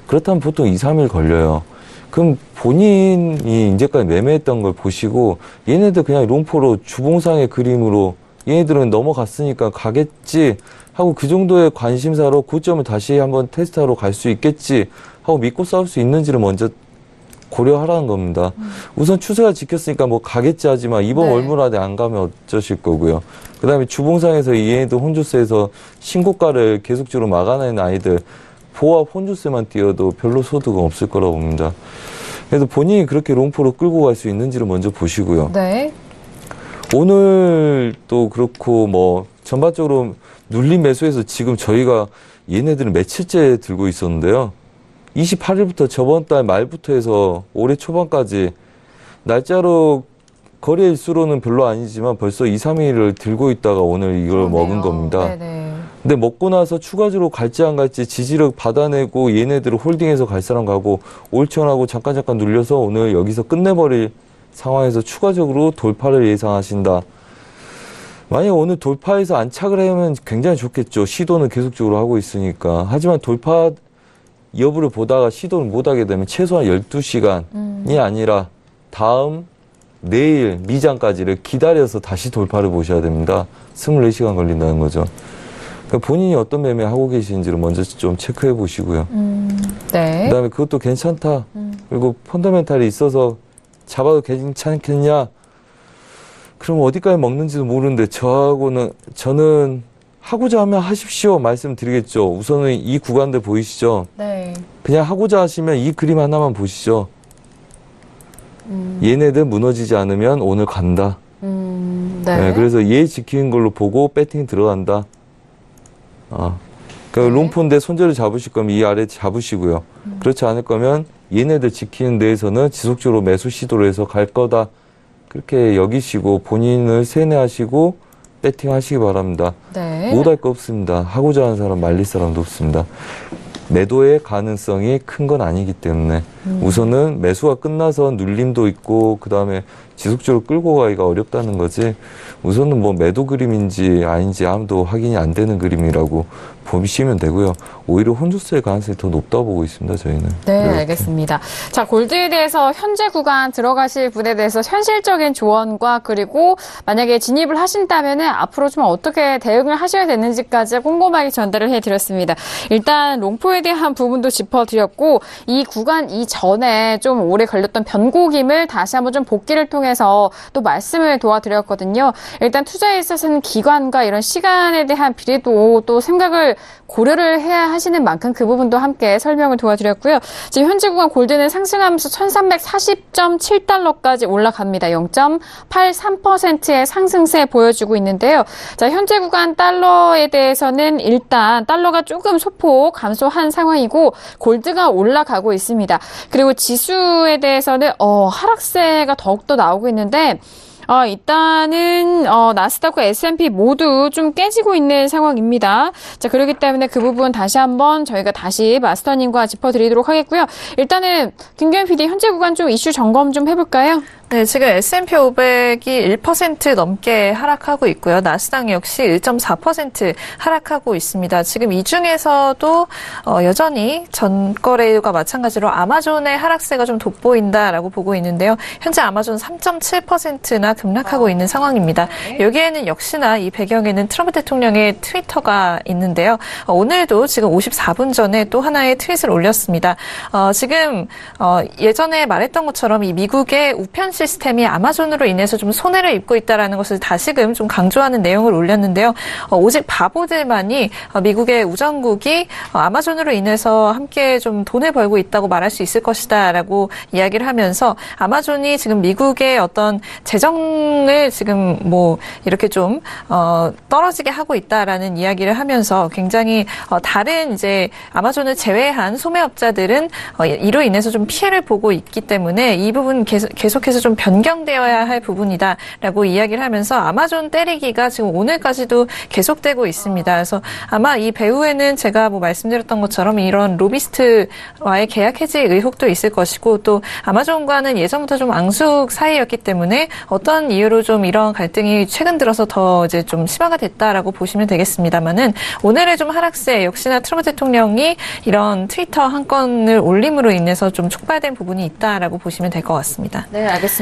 Speaker 3: 그렇다면 보통 2, 3일 걸려요. 그럼 본인이 이제까지 매매했던 걸 보시고 얘네들 그냥 롱포로 주봉상의 그림으로 얘네들은 넘어갔으니까 가겠지 하고 그 정도의 관심사로 고점을 다시 한번 테스트하러 갈 수 있겠지 하고 믿고 싸울 수 있는지를 먼저 고려하라는 겁니다. 우선 추세가 지켰으니까 뭐 가겠지 하지만 이번
Speaker 2: 네.
Speaker 3: 월물 안에 안 가면 어쩌실 거고요. 그 다음에 주봉상에서 얘네들 혼조세에서 신고가를 계속적으로 막아내는 아이들 보합 혼조세만 띄어도 별로 소득은 없을 거라고 봅니다. 그래서 본인이 그렇게 롱포로 끌고 갈 수 있는지를 먼저 보시고요.
Speaker 2: 네.
Speaker 3: 오늘 또 그렇고 뭐 전반적으로 눌린 매수에서 지금 저희가 얘네들은 며칠째 들고 있었는데요. 28일부터 저번 달 말부터 해서 올해 초반까지 날짜로 거래 일수로는 별로 아니지만 벌써 2, 3일을 들고 있다가 오늘 이걸 먹은 겁니다.
Speaker 2: 네네.
Speaker 3: 근데 먹고 나서 추가적으로 갈지 안 갈지 지지력 받아내고 얘네들을 홀딩해서 갈 사람 가고 올천하고 잠깐 눌려서 오늘 여기서 끝내버릴 상황에서 추가적으로 돌파를 예상하신다. 만약 오늘 돌파해서 안착을 하면 굉장히 좋겠죠. 시도는 계속적으로 하고 있으니까. 하지만 돌파 여부를 보다가 시도를 못하게 되면 최소한 12시간이 아니라 다음 내일 미장까지를 기다려서 다시 돌파를 보셔야 됩니다. 24시간 걸린다는 거죠. 그러니까 본인이 어떤 매매 하고 계시는지를 먼저 좀 체크해 보시고요.
Speaker 2: 네.
Speaker 3: 그다음에 그것도 괜찮다. 그리고 펀더멘탈이 있어서 잡아도 괜찮겠냐? 그럼 어디까지 먹는지도 모르는데 저는 하고자 하면 하십시오 말씀드리겠죠. 우선은 이 구간들 보이시죠?
Speaker 2: 네.
Speaker 3: 그냥 하고자 하시면 이 그림 하나만 보시죠. 얘네들 무너지지 않으면 오늘 간다.
Speaker 2: 네.
Speaker 3: 네, 그래서 얘 지키는 걸로 보고 배팅 들어간다. 그러니까 롱포인데 손절을 잡으실 거면 이 아래 잡으시고요. 그렇지 않을 거면 얘네들 지키는 데에서는 지속적으로 매수 시도를 해서 갈 거다. 그렇게 여기시고 본인을 세뇌하시고 배팅 하시기 바랍니다.
Speaker 2: 네.
Speaker 3: 못할 거 없습니다. 하고자 하는 사람 말릴 사람도 없습니다. 매도의 가능성이 큰 건 아니기 때문에 우선은 매수가 끝나서 눌림도 있고 그다음에 지속적으로 끌고 가기가 어렵다는 거지 우선은 뭐 매도 그림인지 아닌지 아무도 확인이 안 되는 그림이라고 보시면 되고요. 오히려 혼조세의 가능성이 더 높다고 보고 있습니다. 저희는.
Speaker 2: 네,
Speaker 3: 이렇게.
Speaker 2: 알겠습니다. 자, 골드에 대해서 현재 구간 들어가실 분에 대해서 현실적인 조언과 그리고 만약에 진입을 하신다면은 앞으로 좀 어떻게 대응을 하셔야 되는지까지 꼼꼼하게 전달을 해드렸습니다. 일단 롱포에 대한 부분도 짚어드렸고 이 구간 이전에 좀 오래 걸렸던 변곡임을 다시 한번 좀 복기를 통해서 또 말씀을 도와드렸거든요. 일단 투자에 있어서는 기간과 이런 시간에 대한 비례도 또 생각을 고려를 해야 하시는 만큼 그 부분도 함께 설명을 도와드렸고요. 지금 현재 구간 골드는 상승하면서 1340.7달러까지 올라갑니다. 0.83%의 상승세 보여주고 있는데요. 자, 현재 구간 달러에 대해서는 일단 달러가 조금 소폭 감소한 상황이고 골드가 올라가고 있습니다. 그리고 지수에 대해서는 하락세가 더욱더 나오고 있는데 일단은 나스닥과 S&P 모두 좀 깨지고 있는 상황입니다. 자, 그렇기 때문에 그 부분 다시 한번 저희가 다시 마스터님과 짚어드리도록 하겠고요. 일단은 김경현 PD 현재 구간 좀 이슈 점검 좀 해볼까요?
Speaker 4: 네, 지금 S&P 500이 1% 넘게 하락하고 있고요. 나스닥 역시 1.4% 하락하고 있습니다. 지금 이 중에서도 여전히 전거래일과 마찬가지로 아마존의 하락세가 좀 돋보인다라고 보고 있는데요. 현재 아마존 3.7%나 급락하고 있는 상황입니다. 여기에는 역시나 이 배경에는 트럼프 대통령의 트위터가 있는데요. 오늘도 지금 54분 전에 또 하나의 트윗을 올렸습니다. 지금 예전에 말했던 것처럼 이 미국의 우편 시스템이 아마존으로 인해서 좀 손해를 입고 있다는 것을 다시금 좀 강조하는 내용을 올렸는데요. 오직 바보들만이 미국의 우정국이 아마존으로 인해서 함께 좀 돈을 벌고 있다고 말할 수 있을 것이다라고 이야기를 하면서 아마존이 지금 미국의 어떤 재정을 지금 뭐 이렇게 좀 떨어지게 하고 있다라는 이야기를 하면서 굉장히 다른 이제 아마존을 제외한 소매업자들은 이로 인해서 좀 피해를 보고 있기 때문에 이 부분 계속해서 좀 변경되어야 할 부분이다라고 이야기를 하면서 아마존 때리기가 지금 오늘까지도 계속되고 있습니다. 그래서 아마 이 배후에는 제가 뭐 말씀드렸던 것처럼 이런 로비스트와의 계약 해지 의혹도 있을 것이고 또 아마존과는 예전부터 좀 앙숙 사이였기 때문에 어떤 이유로 좀 이런 갈등이 최근 들어서 더 이제 좀 심화가 됐다라고 보시면 되겠습니다만은 오늘의 좀 하락세 역시나 트럼프 대통령이 이런 트위터 한 건을 올림으로 인해서 좀 촉발된 부분이 있다라고 보시면 될 것 같습니다.
Speaker 2: 네, 알겠습니다.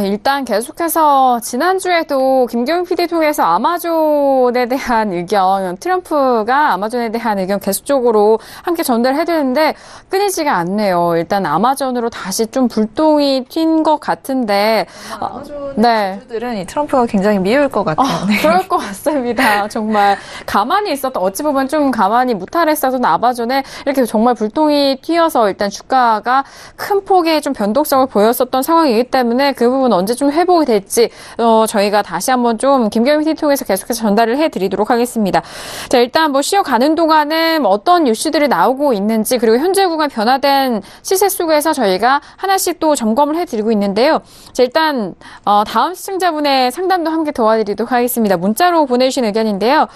Speaker 2: 일단 계속해서 지난주에도 김경윤 PD 통해서 아마존에 대한 의견, 트럼프가 아마존에 대한 의견 계속적으로 함께 전달해드렸는데 끊이지가 않네요. 일단 아마존으로 다시 좀 불똥이 튄 것 같은데
Speaker 4: 아마존의 주주들은 이 트럼프가 굉장히 미울 것 같아요. 네.
Speaker 2: 그럴 것 같습니다. 정말 가만히 있었던 어찌 보면 좀 가만히 무탈했었던 아마존에 이렇게 정말 불똥이 튀어서 일단 주가가 큰 폭의 좀 변동성을 보였었던 상황이기 때문에 그 부분 언제 좀 회복이 될지 저희가 다시 한번 좀 김경민 PD 통해서 계속해서 전달을 해드리도록 하겠습니다. 자, 일단 뭐 쉬어가는 동안은 어떤 이슈들이 나오고 있는지 그리고 현재 구간 변화된 시세 속에서 저희가 하나씩 또 점검을 해드리고 있는데요. 자, 일단 다음 시청자분의 상담도 함께 도와드리도록 하겠습니다. 문자로 보내주신 의견인데요.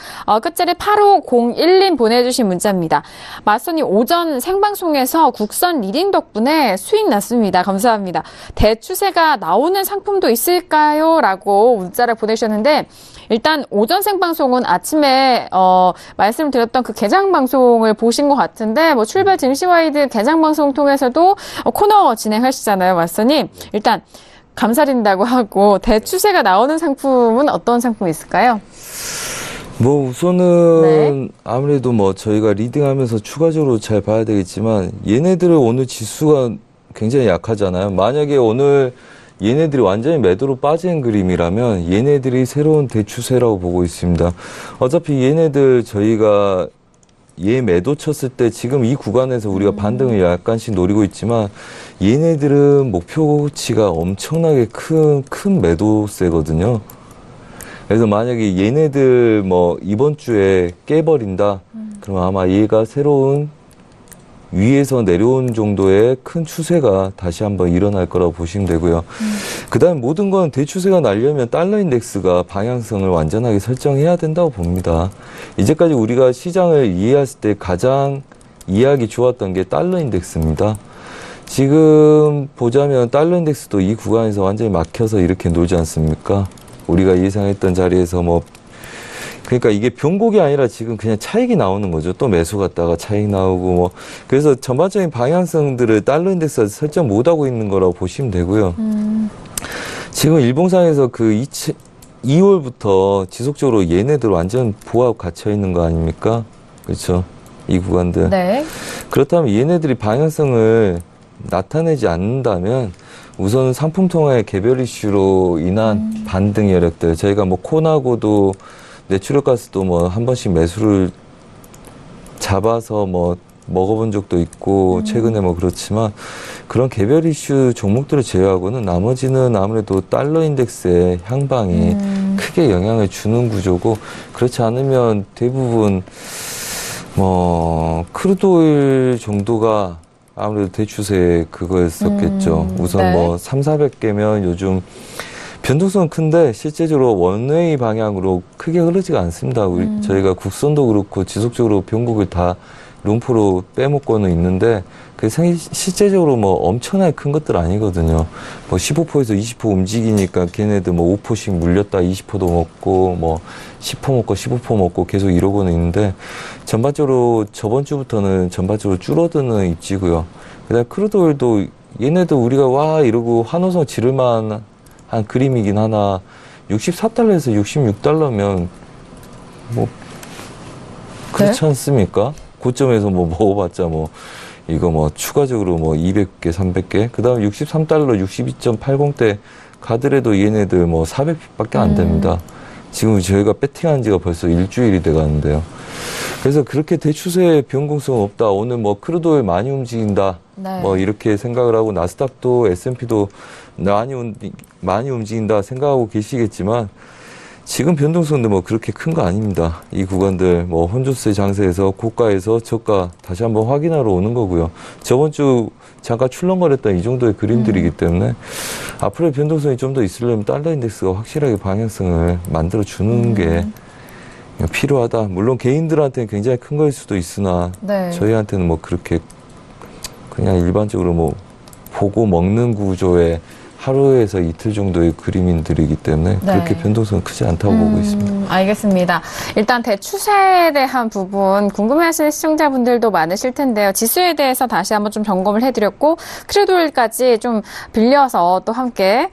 Speaker 2: 끝자리 8501님 보내주신 문자입니다. 마스터님 오전 생방송에서 국선 리딩 덕분에 수익 났습니다. 감사합니다. 대추세가 나오는 상품도 있을까요? 라고 문자를 보내주셨는데 일단 오전 생방송은 아침에 말씀을 드렸던 그 개장방송을 보신 것 같은데 뭐 출발 증시와이드 개장방송 통해서도 코너 진행하시잖아요. 마스터님. 일단 감사드린다고 하고 대추세가 나오는 상품은 어떤 상품이 있을까요?
Speaker 3: 뭐 우선은 아무래도 뭐 저희가 리딩하면서 추가적으로 잘 봐야 되겠지만 얘네들은 오늘 지수가 굉장히 약하잖아요. 만약에 오늘 얘네들이 완전히 매도로 빠진 그림이라면 얘네들이 새로운 대추세라고 보고 있습니다. 어차피 얘네들 저희가 얘 매도 쳤을 때 지금 이 구간에서 우리가 반등을 약간씩 노리고 있지만 얘네들은 목표치가 엄청나게 큰 매도세거든요. 그래서 만약에 얘네들 뭐 이번 주에 깨버린다. 그럼 아마 얘가 새로운 위에서 내려온 정도의 큰 추세가 다시 한번 일어날 거라고 보시면 되고요. 그다음 모든 건 대추세가 나려면 달러 인덱스가 방향성을 완전하게 설정해야 된다고 봅니다. 이제까지 우리가 시장을 이해했을 때 가장 이해하기 좋았던 게 달러 인덱스입니다. 지금 보자면 달러 인덱스도 이 구간에서 완전히 막혀서 이렇게 놀지 않습니까? 우리가 예상했던 자리에서 뭐 그러니까 이게 변곡이 아니라 지금 그냥 차익이 나오는 거죠. 또 매수 갔다가 차익 나오고 뭐 그래서 전반적인 방향성들을 달러 인덱스가 설정 못하고 있는 거라고 보시면 되고요. 지금 일봉상에서 그 2월부터 지속적으로 얘네들 완전 보합 갇혀 있는 거 아닙니까? 그렇죠. 이 구간들.
Speaker 2: 네.
Speaker 3: 그렇다면 얘네들이 방향성을 나타내지 않는다면 우선 상품 통화의 개별 이슈로 인한 반등 여력들 저희가 뭐 콘하고도 내추럴가스도 뭐 한 번씩 매수를 잡아서 뭐 먹어본 적도 있고 최근에 뭐 그렇지만 그런 개별 이슈 종목들을 제외하고는 나머지는 아무래도 달러 인덱스의 향방이 크게 영향을 주는 구조고 그렇지 않으면 대부분 뭐 크루드오일 정도가 아무래도 대추세 그거였었겠죠. 우선
Speaker 2: 네.
Speaker 3: 뭐 3,400개면 요즘 변동성은 큰데 실제적으로 원웨이 방향으로 크게 흐르지가 않습니다. 저희가 국선도 그렇고 지속적으로 변곡을 다 룸프로 빼먹고는 있는데 그 실제적으로 뭐 엄청나게 큰 것들 아니거든요. 뭐 15%에서 20% 움직이니까 걔네들 뭐 5%씩 물렸다 20%도 먹고 뭐 10% 먹고 15% 먹고 계속 이러고는 있는데 전반적으로 저번 주부터는 전반적으로 줄어드는 입지고요. 그다음에 크루드오일도 얘네도 우리가 와 이러고 환호성 지를만 한 그림이긴 하나 64달러에서 66달러면 뭐 그렇지
Speaker 2: 네?
Speaker 3: 않습니까? 고점에서 뭐 먹어봤자 뭐 이거 뭐 추가적으로 뭐 200개, 300개 그 다음 63달러 62.80대 가더라도 얘네들 뭐 400픽밖에 안 됩니다. 지금 저희가 배팅한 지가 벌써 일주일이 돼 가는데요. 그래서 그렇게 대추세의 변동성 없다. 오늘 뭐 크루드오일 많이 움직인다.
Speaker 2: 네.
Speaker 3: 뭐 이렇게 생각을 하고 나스닥도 S&P도 많이 움직인다 생각하고 계시겠지만 지금 변동성도 뭐 그렇게 큰 거 아닙니다. 이 구간들 뭐 혼조세 장세에서 고가에서 저가 다시 한번 확인하러 오는 거고요. 저번 주 잠깐 출렁거렸던 이 정도의 그림들이기 때문에 앞으로의 변동성이 좀 더 있으려면 달러 인덱스가 확실하게 방향성을 만들어 주는 게 필요하다. 물론 개인들한테는 굉장히 큰 거일 수도 있으나
Speaker 2: 네.
Speaker 3: 저희한테는 뭐 그렇게 그냥 일반적으로 뭐 보고 먹는 구조의 하루에서 이틀 정도의 그림인들이기 때문에
Speaker 2: 네.
Speaker 3: 그렇게 변동성은 크지 않다고 보고 있습니다.
Speaker 2: 알겠습니다. 일단 대추세에 대한 부분 궁금해하시는 시청자분들도 많으실 텐데요. 지수에 대해서 다시 한번 좀 점검을 해드렸고 크루드오일까지 좀 빌려서 또 함께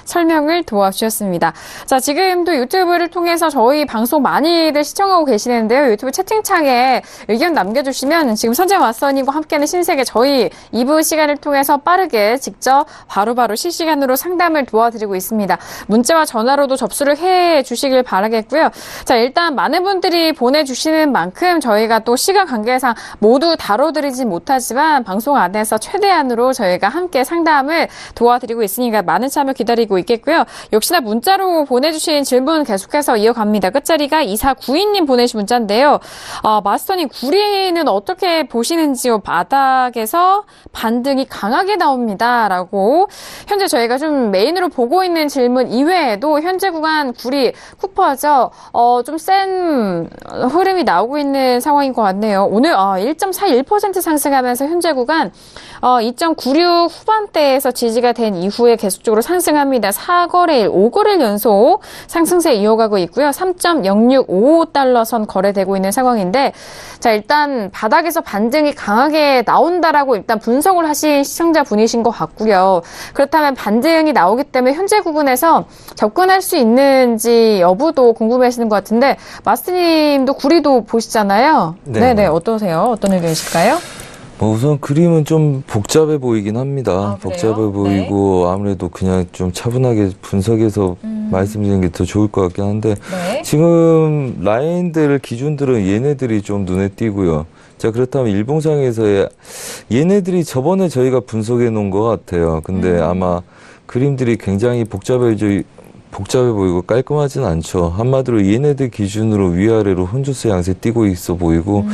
Speaker 2: 설명을 도와주셨습니다. 자, 지금도 유튜브를 통해서 저희 방송 많이들 시청하고 계시는데요. 유튜브 채팅창에 의견 남겨주시면 지금 선재 마스터님과 함께하는 신세계 저희 2부 시간을 통해서 빠르게 직접 바로바로 실시간으로 상담을 도와드리고 있습니다. 문자와 전화로도 접수를 해 주시길 바라겠고요. 자, 일단 많은 분들이 보내주시는 만큼 저희가 또 시간 관계상 모두 다뤄드리진 못하지만 방송 안에서 최대한으로 저희가 함께 상담을 도와드리고 있으니까 많은 참여 기다리고 있겠고요. 역시나 문자로 보내주신 질문 계속해서 이어갑니다. 끝자리가 2492님 보내신 문자인데요. 마스터님, 구리는 어떻게 보시는지요? 바닥에서 반등이 강하게 나옵니다. 라고 현재 저희가 좀 메인으로 보고 있는 질문 이외에도 현재 구간 구리 쿠퍼죠. 좀 센 흐름이 나오고 있는 상황인 것 같네요. 오늘 1.41% 상승하면서 현재 구간 2.96 후반대에서 지지가 된 이후에 계속적으로 상승합니다. 4거래일, 5거래일 연속 상승세 이어가고 있고요. 3.0655달러 선 거래되고 있는 상황인데 자, 일단 바닥에서 반등이 강하게 나온다라고 일단 분석을 하신 시청자분이신 것 같고요. 그렇다면 반등이 나오기 때문에 현재 구간에서 접근할 수 있는지 여부도 궁금해하시는 것 같은데 마스터님도 구리도 보시잖아요. 네네, 어떠세요? 어떤 의견이실까요?
Speaker 3: 우선 그림은 좀 복잡해 보이긴 합니다.
Speaker 2: 그래요?
Speaker 3: 복잡해 보이고 아무래도 그냥 좀 차분하게 분석해서 말씀드리는 게 더 좋을 것 같긴 한데
Speaker 2: 네.
Speaker 3: 지금 라인들 기준들은 얘네들이 좀 눈에 띄고요. 자, 그렇다면 일봉상에서의 얘네들이 저번에 저희가 분석해 놓은 것 같아요. 근데 아마 그림들이 굉장히 복잡해 보이고 깔끔하진 않죠. 한마디로 얘네들 기준으로 위아래로 혼조세 양세 띄고 있어 보이고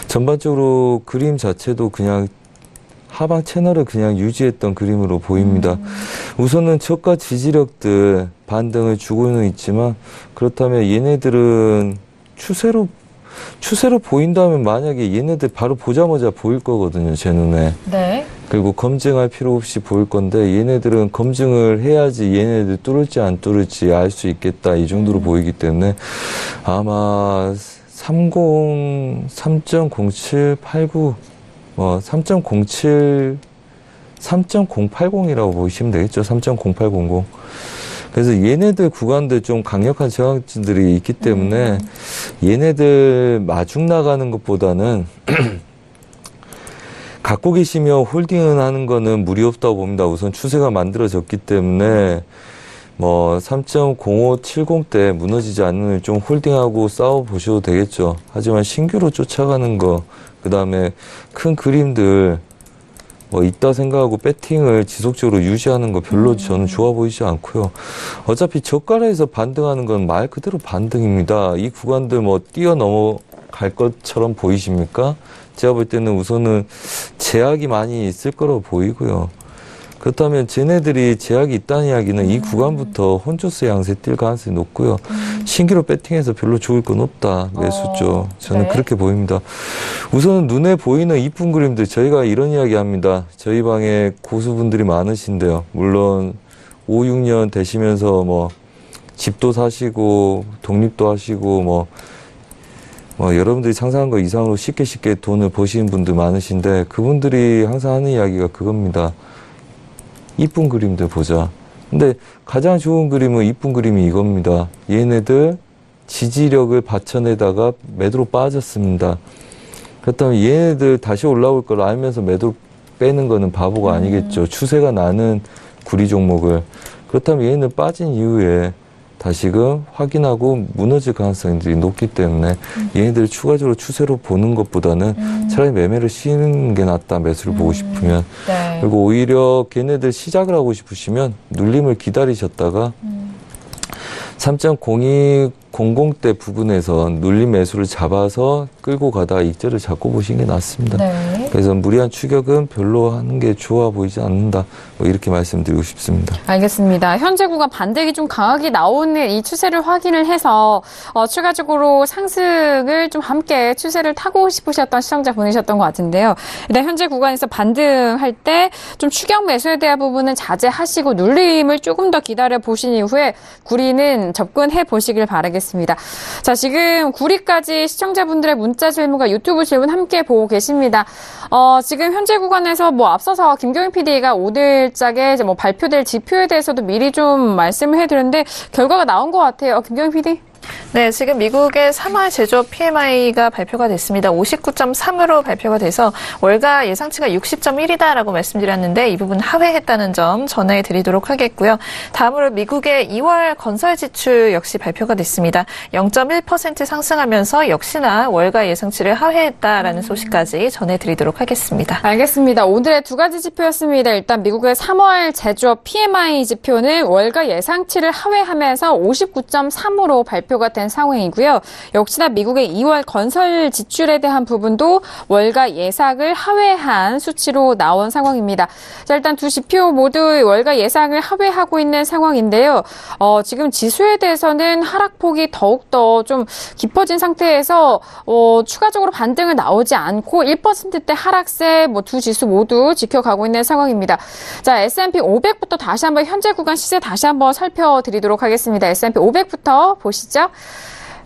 Speaker 3: 전반적으로 그림 자체도 그냥 하방 채널을 그냥 유지했던 그림으로 보입니다. 우선은 저가 지지력들 반등을 주고는 있지만 그렇다면 얘네들은 추세로 추세로 보인다면 만약에 얘네들 바로 보자마자 보일 거거든요, 제 눈에.
Speaker 1: 네.
Speaker 3: 그리고 검증할 필요 없이 보일 건데 얘네들은 검증을 해야지 얘네들 뚫을지 안 뚫을지 알 수 있겠다 이 정도로 보이기 때문에 아마 3.0789 3.080이라고 보시면 되겠죠. 3.0800. 그래서 얘네들 구간들 좀 강력한 저항들이 있기 때문에 얘네들 마중 나가는 것보다는 갖고 계시면 홀딩을 하는 거는 무리 없다고 봅니다. 우선 추세가 만들어졌기 때문에 뭐 3.0570대 무너지지 않는 좀 홀딩하고 싸워 보셔도 되겠죠. 하지만 신규로 쫓아가는 거, 그 다음에 큰 그림들 뭐 있다 생각하고 배팅을 지속적으로 유지하는 거 별로 저는 좋아 보이지 않고요. 어차피 저가에서 반등하는 건 말 그대로 반등입니다. 이 구간들 뭐 뛰어넘어갈 것처럼 보이십니까? 제가 볼 때는 우선은 제약이 많이 있을 거라고 보이고요. 그렇다면 쟤네들이 제약이 있다는 이야기는 이 구간부터 혼조스 양세 뛸 가능성이 높고요. 신규로 배팅해서 별로 좋을 건 없다. 매수죠. 저는
Speaker 1: 네.
Speaker 3: 그렇게 보입니다. 우선 눈에 보이는 이쁜 그림들, 저희가 이런 이야기 합니다. 저희 방에 고수분들이 많으신데요. 물론 5, 6년 되시면서 뭐 집도 사시고 독립도 하시고 뭐 여러분들이 상상한 거 이상으로 쉽게 돈을 버시는 분들 많으신데 그분들이 항상 하는 이야기가 그겁니다. 이쁜 그림들 보자. 근데 가장 좋은 그림은 이쁜 그림이 이겁니다. 얘네들 지지력을 받쳐내다가 매도로 빠졌습니다. 그렇다면 얘네들 다시 올라올 걸 알면서 매도로 빼는 거는 바보가 아니겠죠. 추세가 나는 구리 종목을. 그렇다면 얘네들 빠진 이후에 다시금 확인하고 무너질 가능성들이 높기 때문에 얘네들 추가적으로 추세로 보는 것보다는 차라리 매매를 쉬는 게 낫다. 매수를 보고 싶으면.
Speaker 1: 네.
Speaker 3: 그리고 오히려 걔네들 시작을 하고 싶으시면 눌림을 기다리셨다가 3.0200대 부분에서 눌림 매수를 잡아서 끌고 가다가 익절을 잡고 보시는 게 낫습니다.
Speaker 1: 네.
Speaker 3: 그래서 무리한 추격은 별로 하는 게 좋아 보이지 않는다. 뭐 이렇게 말씀드리고 싶습니다.
Speaker 2: 알겠습니다. 현재 구간 반등이 좀 강하게 나오는 이 추세를 확인을 해서 추가적으로 상승을 좀 함께 추세를 타고 싶으셨던 시청자 보내셨던 것 같은데요. 일단 현재 구간에서 반등할 때 좀 추격 매수에 대한 부분은 자제하시고 눌림을 조금 더 기다려 보신 이후에 구리는 접근해 보시길 바라겠습니다. 자, 지금 구리까지 시청자분들의 문자 질문과 유튜브 질문 함께 보고 계십니다. 지금 현재 구간에서 뭐 앞서서 김경희 PD가 오늘짝에 이제 뭐 발표될 지표에 대해서도 미리 좀 말씀을 해드렸는데 결과가 나온 것 같아요. 김경희 PD?
Speaker 4: 네, 지금 미국의 3월 제조업 PMI가 발표가 됐습니다. 59.3으로 발표가 돼서 월가 예상치가 60.1이다라고 말씀드렸는데 이 부분 하회했다는 점 전해드리도록 하겠고요. 다음으로 미국의 2월 건설 지출 역시 발표가 됐습니다. 0.1% 상승하면서 역시나 월가 예상치를 하회했다라는 소식까지 전해드리도록 하겠습니다.
Speaker 2: 알겠습니다. 오늘의 두 가지 지표였습니다. 일단 미국의 3월 제조업 PMI 지표는 월가 예상치를 하회하면서 59.3으로 발표가 된 상황이고요. 역시나 미국의 2월 건설 지출에 대한 부분도 월가 예상을 하회한 수치로 나온 상황입니다. 자, 일단 두 지표 모두 월가 예상을 하회하고 있는 상황인데요. 지금 지수에 대해서는 하락폭이 더욱더 좀 깊어진 상태에서 추가적으로 반등을 나오지 않고 1%대 하락세 두 지수 모두 지켜가고 있는 상황입니다. 자, S&P 500부터 다시 한번 현재 구간 시세 다시 한번 살펴드리도록 하겠습니다. S&P 500부터 보시죠.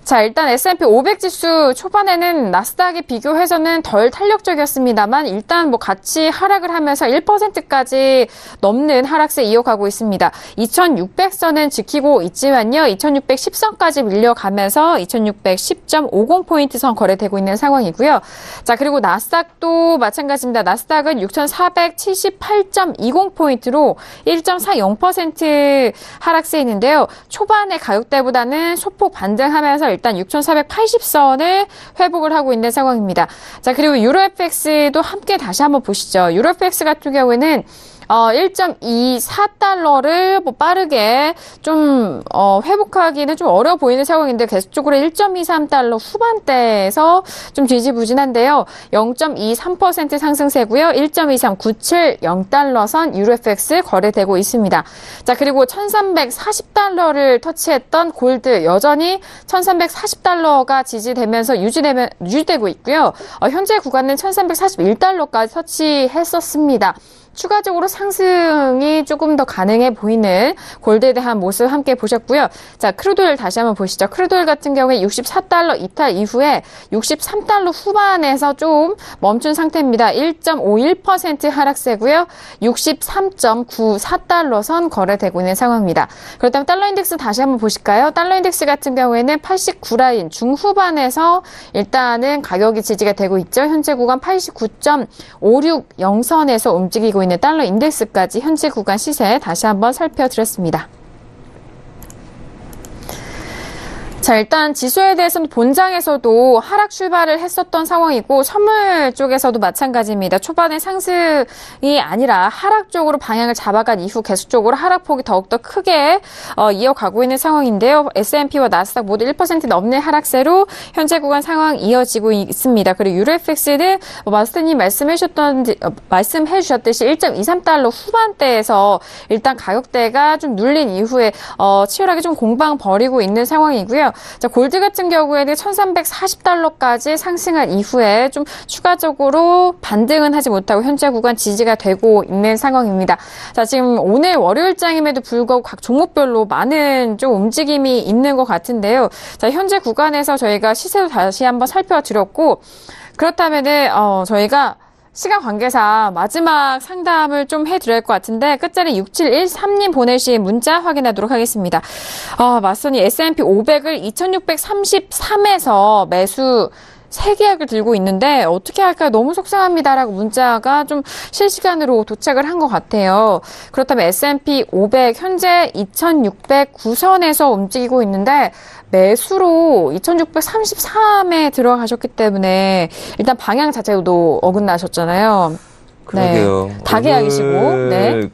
Speaker 2: 자, 일단 S&P 500 지수 초반에는 나스닥에 비교해서는 덜 탄력적이었습니다만 일단 같이 하락을 하면서 1%까지 넘는 하락세 이어가고 있습니다. 2600선은 지키고 있지만요. 2610선까지 밀려가면서 2610.50포인트 선 거래되고 있는 상황이고요. 자, 그리고 나스닥도 마찬가지입니다. 나스닥은 6478.20포인트로 1.40% 하락세 있는데요. 초반의 가격대보다는 소폭 반등하면서 일단 6,480선을 회복을 하고 있는 상황입니다. 자, 그리고 유로 FX도 함께 다시 한번 보시죠. 유로 FX 같은 경우에는 1.24달러를 뭐 빠르게 좀 회복하기는 좀 어려워 보이는 상황인데 계속적으로 1.23달러 후반대에서 좀 지지부진한데요. 0.23% 상승세고요. 1.23970달러 선 유로FX 거래되고 있습니다. 자, 그리고 1340달러를 터치했던 골드 여전히 1340달러가 지지되면서 유지되고 있고요. 현재 구간은 1341달러까지 터치했었습니다. 추가적으로 상승이 조금 더 가능해 보이는 골드에 대한 모습 함께 보셨고요. 자, 크루드오일 다시 한번 보시죠. 크루드오일 같은 경우에 64달러 이탈 이후에 63달러 후반에서 좀 멈춘 상태입니다. 1.51% 하락세고요. 63.94달러 선 거래되고 있는 상황입니다. 그렇다면 달러 인덱스 다시 한번 보실까요? 달러 인덱스 같은 경우에는 89라인 중후반에서 일단은 가격이 지지가 되고 있죠. 현재 구간 89.560선에서 움직이고 있는 달러 인덱스까지 현재 구간 시세 다시 한번 살펴드렸습니다. 자, 일단 지수에 대해서는 본장에서도 하락 출발을 했었던 상황이고 선물 쪽에서도 마찬가지입니다. 초반에 상승이 아니라 하락 쪽으로 방향을 잡아간 이후 계속적으로 하락폭이 더욱더 크게 이어가고 있는 상황인데요. S&P와 나스닥 모두 1% 넘는 하락세로 현재 구간 상황 이어지고 있습니다. 그리고 유로FX는 마스터님 말씀해 주셨듯이 1.23달러 후반대에서 일단 가격대가 좀 눌린 이후에 치열하게 좀 공방 벌이고 있는 상황이고요. 자, 골드 같은 경우에는 1340달러까지 상승한 이후에 좀 추가적으로 반등은 하지 못하고 현재 구간 지지가 되고 있는 상황입니다. 자, 지금 오늘 월요일장임에도 불구하고 각 종목별로 많은 좀 움직임이 있는 것 같은데요. 자, 현재 구간에서 저희가 시세도 다시 한번 살펴드렸고, 그렇다면은 저희가 시간 관계상 마지막 상담을 좀 해드릴 것 같은데 끝자리 6713님 보내신 문자 확인하도록 하겠습니다. 맞선이 S&P 500을 2633에서 매수 3계약을 들고 있는데 어떻게 할까요? 너무 속상합니다라고 문자가 좀 실시간으로 도착을 한 것 같아요. 그렇다면 S&P 500 현재 2609선에서 움직이고 있는데 매수로 2633에 들어가셨기 때문에 일단 방향 자체도 어긋나셨잖아요.
Speaker 3: 그러게요.
Speaker 2: 네. 다계약이시고. 네.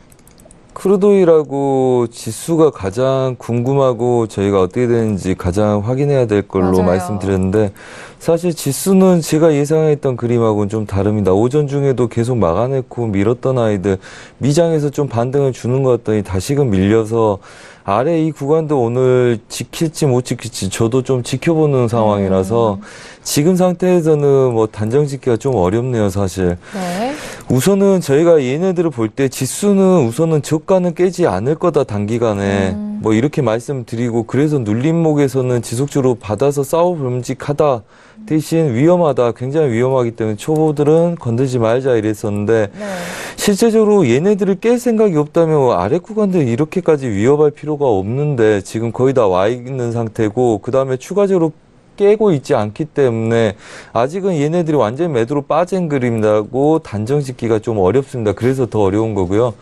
Speaker 3: 크루도일하고 지수가 가장 궁금하고 저희가 어떻게 되는지 가장 확인해야 될 걸로
Speaker 2: 맞아요.
Speaker 3: 말씀드렸는데 사실 지수는 제가 예상했던 그림하고는 좀 다릅니다. 오전 중에도 계속 막아내고 밀었던 아이들 미장에서 좀 반등을 주는 것 같더니 다시금 밀려서 아래 이 구간도 오늘 지킬지 못 지킬지 저도 좀 지켜보는 상황이라서 지금 상태에서는 뭐 단정 짓기가 좀 어렵네요, 사실.
Speaker 2: 네.
Speaker 3: 우선은 저희가 얘네들을 볼 때 지수는 우선은 저가는 깨지 않을 거다 단기간에 뭐 이렇게 말씀드리고 그래서 눌림목에서는 지속적으로 받아서 싸워봄직하다 대신 위험하다 굉장히 위험하기 때문에 초보들은 건들지 말자 이랬었는데
Speaker 2: 네.
Speaker 3: 실제적으로 얘네들을 깰 생각이 없다면 아래 구간들 이렇게까지 위협할 필요가 없는데 지금 거의 다 와 있는 상태고 그 다음에 추가적으로 깨고 있지 않기 때문에 아직은 얘네들이 완전히 매도로 빠진 그림이라고 단정 짓기가 좀 어렵습니다. 그래서 더 어려운 거고요.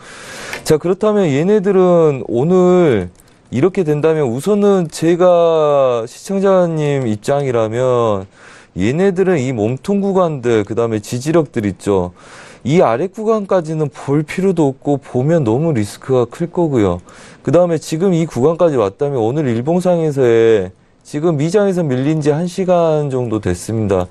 Speaker 3: 자, 그렇다면 얘네들은 오늘 이렇게 된다면 우선은 제가 시청자님 입장이라면 얘네들은 이 몸통 구간들 그다음에 지지력들 있죠. 이 아래 구간까지는 볼 필요도 없고 보면 너무 리스크가 클 거고요. 그다음에 지금 이 구간까지 왔다면 오늘 일봉상에서의 지금 미장에서 밀린 지 1시간 정도 됐습니다.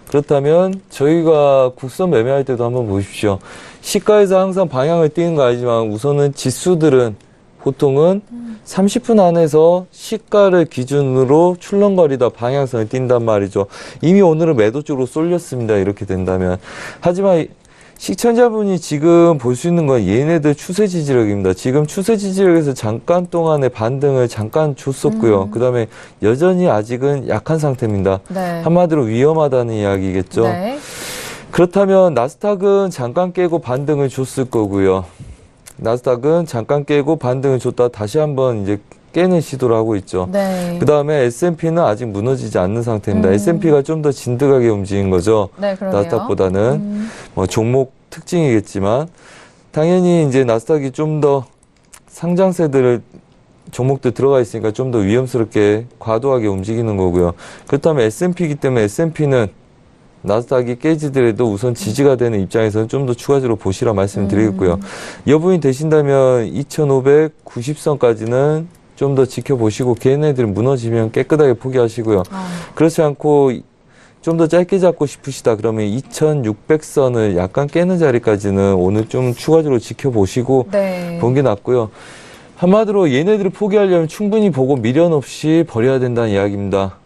Speaker 3: 그렇다면 저희가 국선 매매할 때도 한번 보십시오. 시가에서 항상 방향을 띄는 거 알지만 우선은 지수들은 보통은 30분 안에서 시가를 기준으로 출렁거리다 방향성을 띈단 말이죠. 이미 오늘은 매도 쪽으로 쏠렸습니다. 이렇게 된다면. 하지만 시청자분이 지금 볼 수 있는 건 얘네들 추세 지지력입니다. 지금 추세 지지력에서 잠깐 동안의 반등을 잠깐 줬었고요. 그 다음에 여전히 아직은 약한 상태입니다.
Speaker 2: 네.
Speaker 3: 한마디로 위험하다는 이야기겠죠.
Speaker 2: 네.
Speaker 3: 그렇다면 나스닥은 잠깐 깨고 반등을 줬을 거고요. 나스닥은 잠깐 깨고 반등을 줬다 다시 한번 이제 깨는 시도를 하고 있죠.
Speaker 2: 네.
Speaker 3: 그 다음에 S&P는 아직 무너지지 않는 상태입니다. S&P가 좀 더 진득하게 움직인 거죠.
Speaker 2: 네, 그러네요.
Speaker 3: 나스닥보다는 뭐 종목 특징이겠지만 당연히 이제 나스닥이 좀 더 상장세들을 종목들 들어가 있으니까 좀 더 위험스럽게 과도하게 움직이는 거고요. 그렇다면 S&P이기 때문에 S&P는 나스닥이 깨지더라도 우선 지지가 되는 입장에서는 좀 더 추가적으로 보시라 말씀드리겠고요. 여부인 되신다면 2,590선까지는 좀 더 지켜보시고 걔네들 무너지면 깨끗하게 포기하시고요. 그렇지 않고 좀 더 짧게 잡고 싶으시다 그러면 2,600선을 약간 깨는 자리까지는 오늘 좀 추가적으로 지켜보시고
Speaker 2: 네.
Speaker 3: 본 게 낫고요. 한마디로 얘네들을 포기하려면 충분히 보고 미련 없이 버려야 된다는 이야기입니다.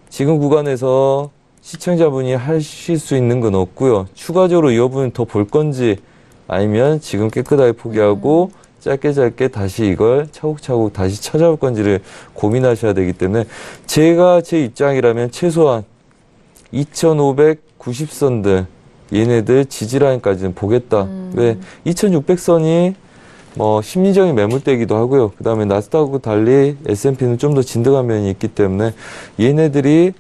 Speaker 3: 지금 구간에서 시청자분이 하실 수 있는 건 없고요. 추가적으로 여부는 더 볼 건지 아니면 지금 깨끗하게 포기하고 짧게 다시 이걸 차곡차곡 다시 찾아올 건지를 고민하셔야 되기 때문에 제가 제 입장이라면 최소한 2,590선들 얘네들 지지라인까지는 보겠다. 왜 2,600선이 뭐 심리적인 매물대기도 하고요. 그 다음에 나스닥하고 달리 S&P는 좀 더 진득한 면이 있기 때문에 얘네들이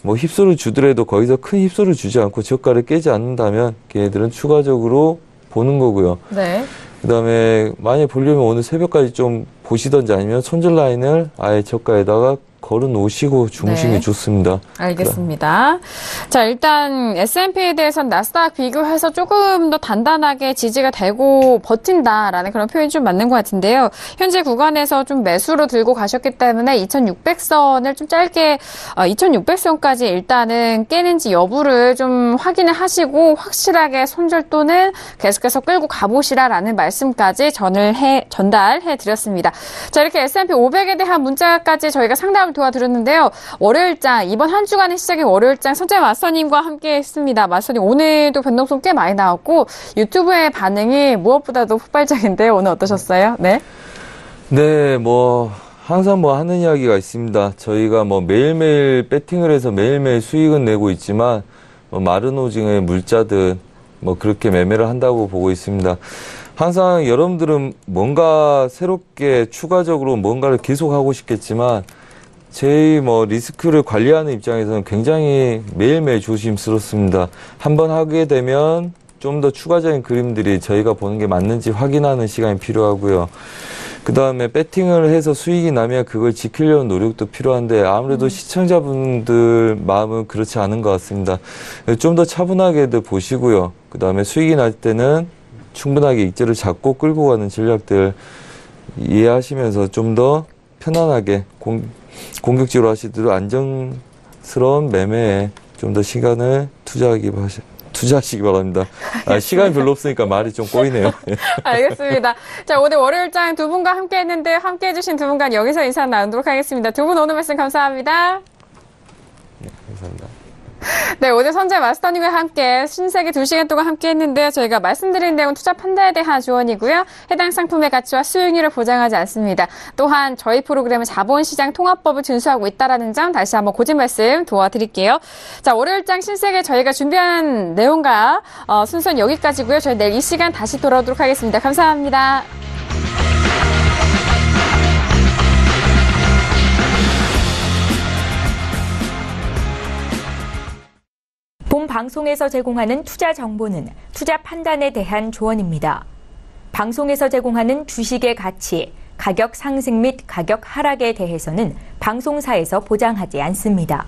Speaker 3: 뭐 힙소를 주더라도 거기서 큰 힙소를 주지 않고 저가를 깨지 않는다면 걔네들은 추가적으로 보는 거고요.
Speaker 2: 네.
Speaker 3: 그 다음에 만약에 보려면 오늘 새벽까지 좀 보시던지 아니면 손절 라인을 아예 저가에다가 걸어 놓으시고 주무시는 게 좋습니다.
Speaker 2: 알겠습니다. 자, 일단 S&P에 대해서는 나스닥 비교해서 조금 더 단단하게 지지가 되고 버틴다라는 그런 표현이 좀 맞는 것 같은데요. 현재 구간에서 좀 매수로 들고 가셨기 때문에 2,600선을 좀 짧게 2,600선까지 일단은 깨는지 여부를 좀 확인을 하시고 확실하게 손절 또는 계속해서 끌고 가보시라라는 말씀까지 전달해 드렸습니다. 자, 이렇게 S&P 500에 대한 문자까지 저희가 상담을 도와드렸는데요. 월요일장, 이번 한 주간의 시작이 월요일장 선재 마스터님과 함께 했습니다. 마스터님, 오늘도 변동성 꽤 많이 나왔고, 유튜브의 반응이 무엇보다도 폭발적인데요. 오늘 어떠셨어요? 네.
Speaker 3: 네, 항상 하는 이야기가 있습니다. 저희가 매일매일 배팅을 해서 매일매일 수익은 내고 있지만, 마른 오징어의 물자든, 그렇게 매매를 한다고 보고 있습니다. 항상 여러분들은 뭔가 새롭게 추가적으로 뭔가를 계속 하고 싶겠지만, 제 리스크를 관리하는 입장에서는 굉장히 매일매일 조심스럽습니다. 한번 하게 되면 좀 더 추가적인 그림들이 저희가 보는 게 맞는지 확인하는 시간이 필요하고요. 그 다음에 배팅을 해서 수익이 나면 그걸 지키려는 노력도 필요한데 아무래도 시청자분들 마음은 그렇지 않은 것 같습니다. 좀 더 차분하게도 보시고요. 그 다음에 수익이 날 때는 충분하게 익절을 잡고 끌고 가는 전략들 이해하시면서 좀 더 편안하게 공격적으로 하시도록 안정스러운 매매에 좀 더 시간을 투자하시기 바랍니다. 시간이 별로 없으니까 말이 좀 꼬이네요.
Speaker 2: 알겠습니다. 자, 오늘 월요일장 두 분과 함께 했는데 함께 해주신 두 분과 여기서 인사 나누도록 하겠습니다. 두 분 오늘 말씀 감사합니다.
Speaker 3: 네, 감사합니다.
Speaker 2: 네, 오늘 선재 마스터님과 함께 신세계 2시간 동안 함께 했는데요. 저희가 말씀드린 내용은 투자 판단에 대한 조언이고요. 해당 상품의 가치와 수익률을 보장하지 않습니다. 또한 저희 프로그램은 자본시장 통합법을 준수하고 있다는 점 다시 한번 고지 말씀 도와드릴게요. 자, 월요일장 신세계 저희가 준비한 내용과 순서는 여기까지고요. 저희 내일 이 시간 다시 돌아오도록 하겠습니다. 감사합니다.
Speaker 1: 본 방송에서 제공하는 투자 정보는 투자 판단에 대한 조언입니다. 방송에서 제공하는 주식의 가치, 가격 상승 및 가격 하락에 대해서는 방송사에서 보장하지 않습니다.